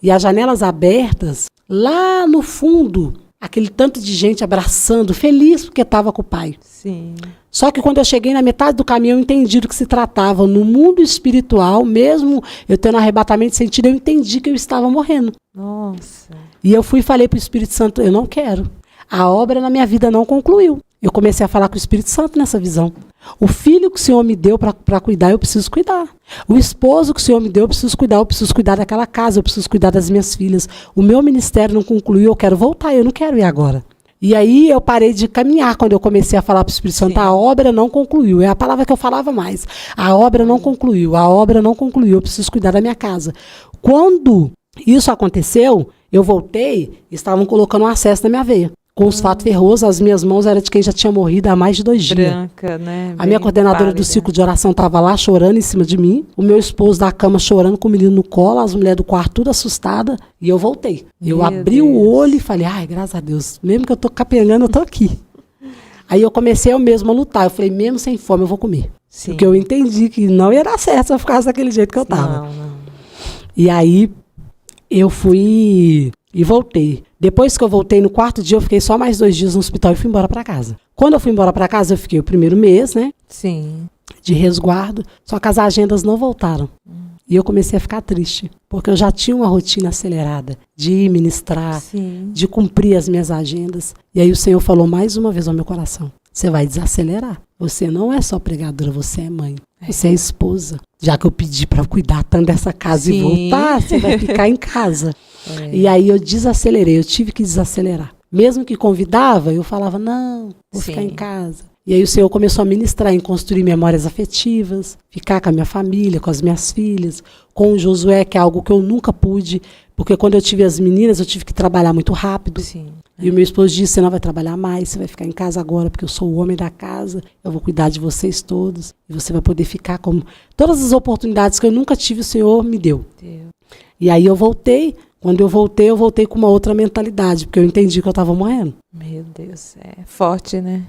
E as janelas abertas, lá no fundo, aquele tanto de gente abraçando, feliz porque estava com o pai. Sim. Só que quando eu cheguei na metade do caminho, eu entendi do que se tratava. No mundo espiritual, mesmo eu tendo arrebatamento de sentido, eu entendi que eu estava morrendo. Nossa. E eu fui e falei para o Espírito Santo, eu não quero. A obra na minha vida não concluiu. Eu comecei a falar com o Espírito Santo nessa visão. O filho que o Senhor me deu para cuidar, eu preciso cuidar. O esposo que o Senhor me deu, eu preciso cuidar daquela casa, eu preciso cuidar das minhas filhas. O meu ministério não concluiu, eu quero voltar, eu não quero ir agora. E aí eu parei de caminhar quando eu comecei a falar para o Espírito Santo, a obra não concluiu. É a palavra que eu falava mais. A obra não concluiu, eu preciso cuidar da minha casa. Quando isso aconteceu, eu voltei, estavam colocando um acesso na minha veia. Com os fatos ferrosos, as minhas mãos eram de quem já tinha morrido há mais de 2 dias. Branca, né? A minha coordenadora do ciclo de oração estava lá chorando em cima de mim. O meu esposo da cama chorando com o menino no colo. As mulheres do quarto tudo assustadas. E eu voltei. Eu abri o olho e falei, ai, graças a Deus. Mesmo que eu tô capengando, eu tô aqui. Aí eu comecei eu mesmo a lutar. Eu falei, mesmo sem fome, eu vou comer. Sim. Porque eu entendi que não ia dar certo se eu ficasse daquele jeito que eu tava. Não. E aí eu fui e voltei. Depois que eu voltei, no 4º dia, eu fiquei só mais 2 dias no hospital e fui embora para casa. Quando eu fui embora para casa, eu fiquei o primeiro mês, né? Sim. De resguardo. Só que as agendas não voltaram. E eu comecei a ficar triste. Porque eu já tinha uma rotina acelerada de ir ministrar, Sim. de cumprir as minhas agendas. E aí o Senhor falou mais uma vez ao meu coração. Você vai desacelerar. Você não é só pregadora, você é mãe. Você é esposa. Já que eu pedi para cuidar tanto dessa casa Sim. e voltar, você vai ficar em casa. E aí eu desacelerei, eu tive que desacelerar. Mesmo que convidava, eu falava, não, vou ficar em casa. E aí o Senhor começou a ministrar em construir memórias afetivas, ficar com a minha família, com as minhas filhas, com o Josué, que é algo que eu nunca pude, porque quando eu tive as meninas, eu tive que trabalhar muito rápido. Sim. E o meu esposo disse, você não vai trabalhar mais, você vai ficar em casa agora, porque eu sou o homem da casa, eu vou cuidar de vocês todos, e você vai poder ficar como... Todas as oportunidades que eu nunca tive, o Senhor me deu. E aí eu voltei. Quando eu voltei com uma outra mentalidade, porque eu entendi que eu estava morrendo. Meu Deus, é forte, né?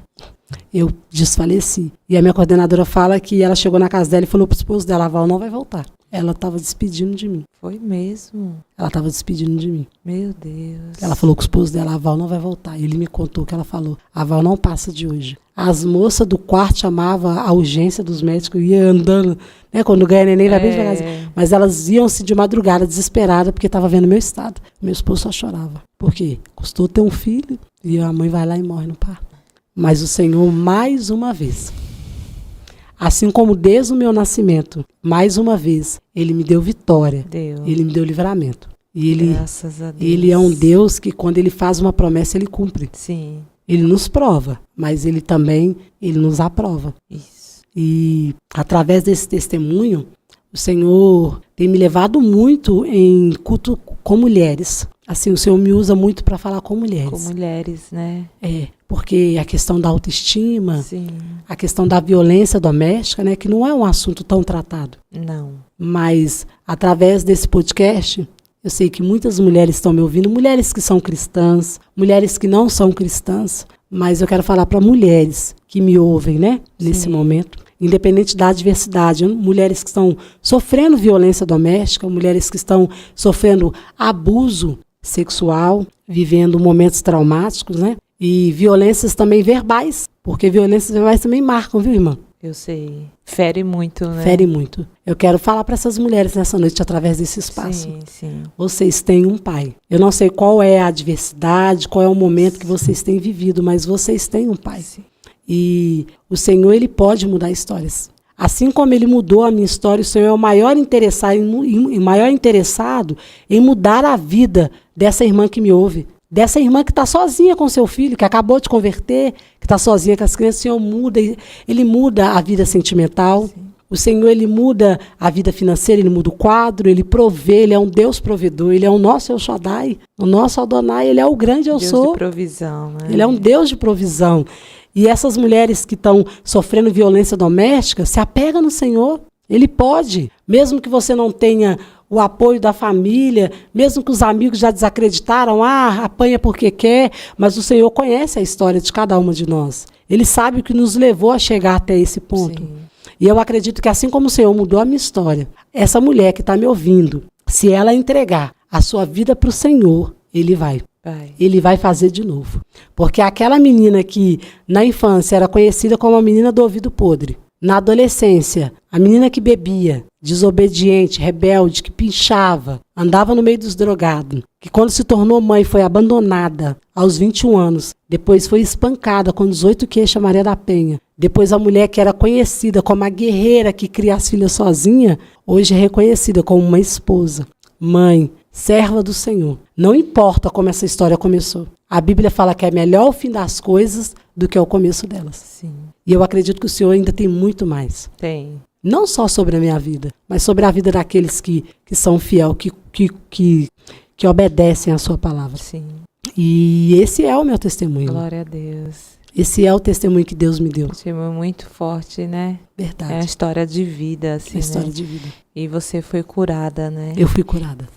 Eu desfaleci. E a minha coordenadora fala que ela chegou na casa dela e falou pro esposo dela, a Val não vai voltar. Ela estava despedindo de mim. Foi mesmo? Ela estava despedindo de mim. Meu Deus. Ela falou com o esposo dela, a Val não vai voltar. Ele me contou que ela falou, a Val não passa de hoje. As moças do quarto chamavam a urgência dos médicos, ia andando, né? Quando ganha neném, vai bem devagarzinho. Mas elas iam-se de madrugada, desesperadas, porque estava vendo meu estado. Meu esposo só chorava. Por quê? Custou ter um filho e a mãe vai lá e morre no parto. Mas o Senhor, mais uma vez, assim como desde o meu nascimento, mais uma vez, Ele me deu vitória. Ele me deu livramento. E Graças a Deus. Ele é um Deus que, quando Ele faz uma promessa, Ele cumpre. Sim. Ele nos prova, mas Ele também, Ele nos aprova. Isso. E, através desse testemunho, o Senhor tem me levado muito em culto com mulheres. Assim, o Senhor me usa muito para falar com mulheres. Com mulheres, né? Porque a questão da autoestima, Sim. a questão da violência doméstica, né, que não é um assunto tão tratado. Não. Mas, através desse podcast, eu sei que muitas mulheres estão me ouvindo, mulheres que são cristãs, mulheres que não são cristãs, mas eu quero falar para mulheres que me ouvem, né, nesse momento, independente da adversidade, mulheres que estão sofrendo violência doméstica, mulheres que estão sofrendo abuso sexual, vivendo momentos traumáticos, né, e violências também verbais, porque violências verbais também marcam, viu, irmã? Eu sei. Fere muito, né? Fere muito. Eu quero falar para essas mulheres nessa noite através desse espaço. Sim, sim. Vocês têm um pai. Eu não sei qual é a adversidade, qual é o momento que vocês têm vivido, mas vocês têm um pai. Sim. E o Senhor, Ele pode mudar histórias. Assim como Ele mudou a minha história, o Senhor é o maior interessado em mudar a vida dessa irmã que me ouve. Dessa irmã que está sozinha com seu filho, que acabou de converter, que está sozinha com as crianças. O Senhor muda, Ele muda a vida sentimental. Sim. O Senhor, Ele muda a vida financeira, Ele muda o quadro, Ele provê, Ele é um Deus provedor, Ele é o nosso El Shaddai, o nosso Adonai, Ele é o grande Eu Sou. Deus de provisão, né? Ele é um Deus de provisão. E essas mulheres que estão sofrendo violência doméstica, se apegam no Senhor. Ele pode, mesmo que você não tenha o apoio da família, mesmo que os amigos já desacreditaram, apanha porque quer, mas o Senhor conhece a história de cada uma de nós. Ele sabe o que nos levou a chegar até esse ponto. Sim. E eu acredito que assim como o Senhor mudou a minha história, essa mulher que está me ouvindo, se ela entregar a sua vida para o Senhor, Ele vai. Ele vai fazer de novo. Porque aquela menina que na infância era conhecida como a menina do ouvido podre, na adolescência, a menina que bebia, desobediente, rebelde, que pinchava, andava no meio dos drogados, que quando se tornou mãe foi abandonada aos 21 anos, depois foi espancada com 18 queixas Maria da Penha. Depois a mulher que era conhecida como a guerreira que cria as filhas sozinha, hoje é reconhecida como uma esposa, mãe, serva do Senhor. Não importa como essa história começou. A Bíblia fala que é melhor o fim das coisas do que o começo delas. Sim. E eu acredito que o Senhor ainda tem muito mais. Tem. Não só sobre a minha vida, mas sobre a vida daqueles que são fiel, que obedecem à sua palavra. Sim. E esse é o meu testemunho. Glória a Deus. Esse é o testemunho que Deus me deu. Testemunho muito forte, né? Verdade. É uma história de vida, assim, É uma história né? de vida. E você foi curada, né? Eu fui curada.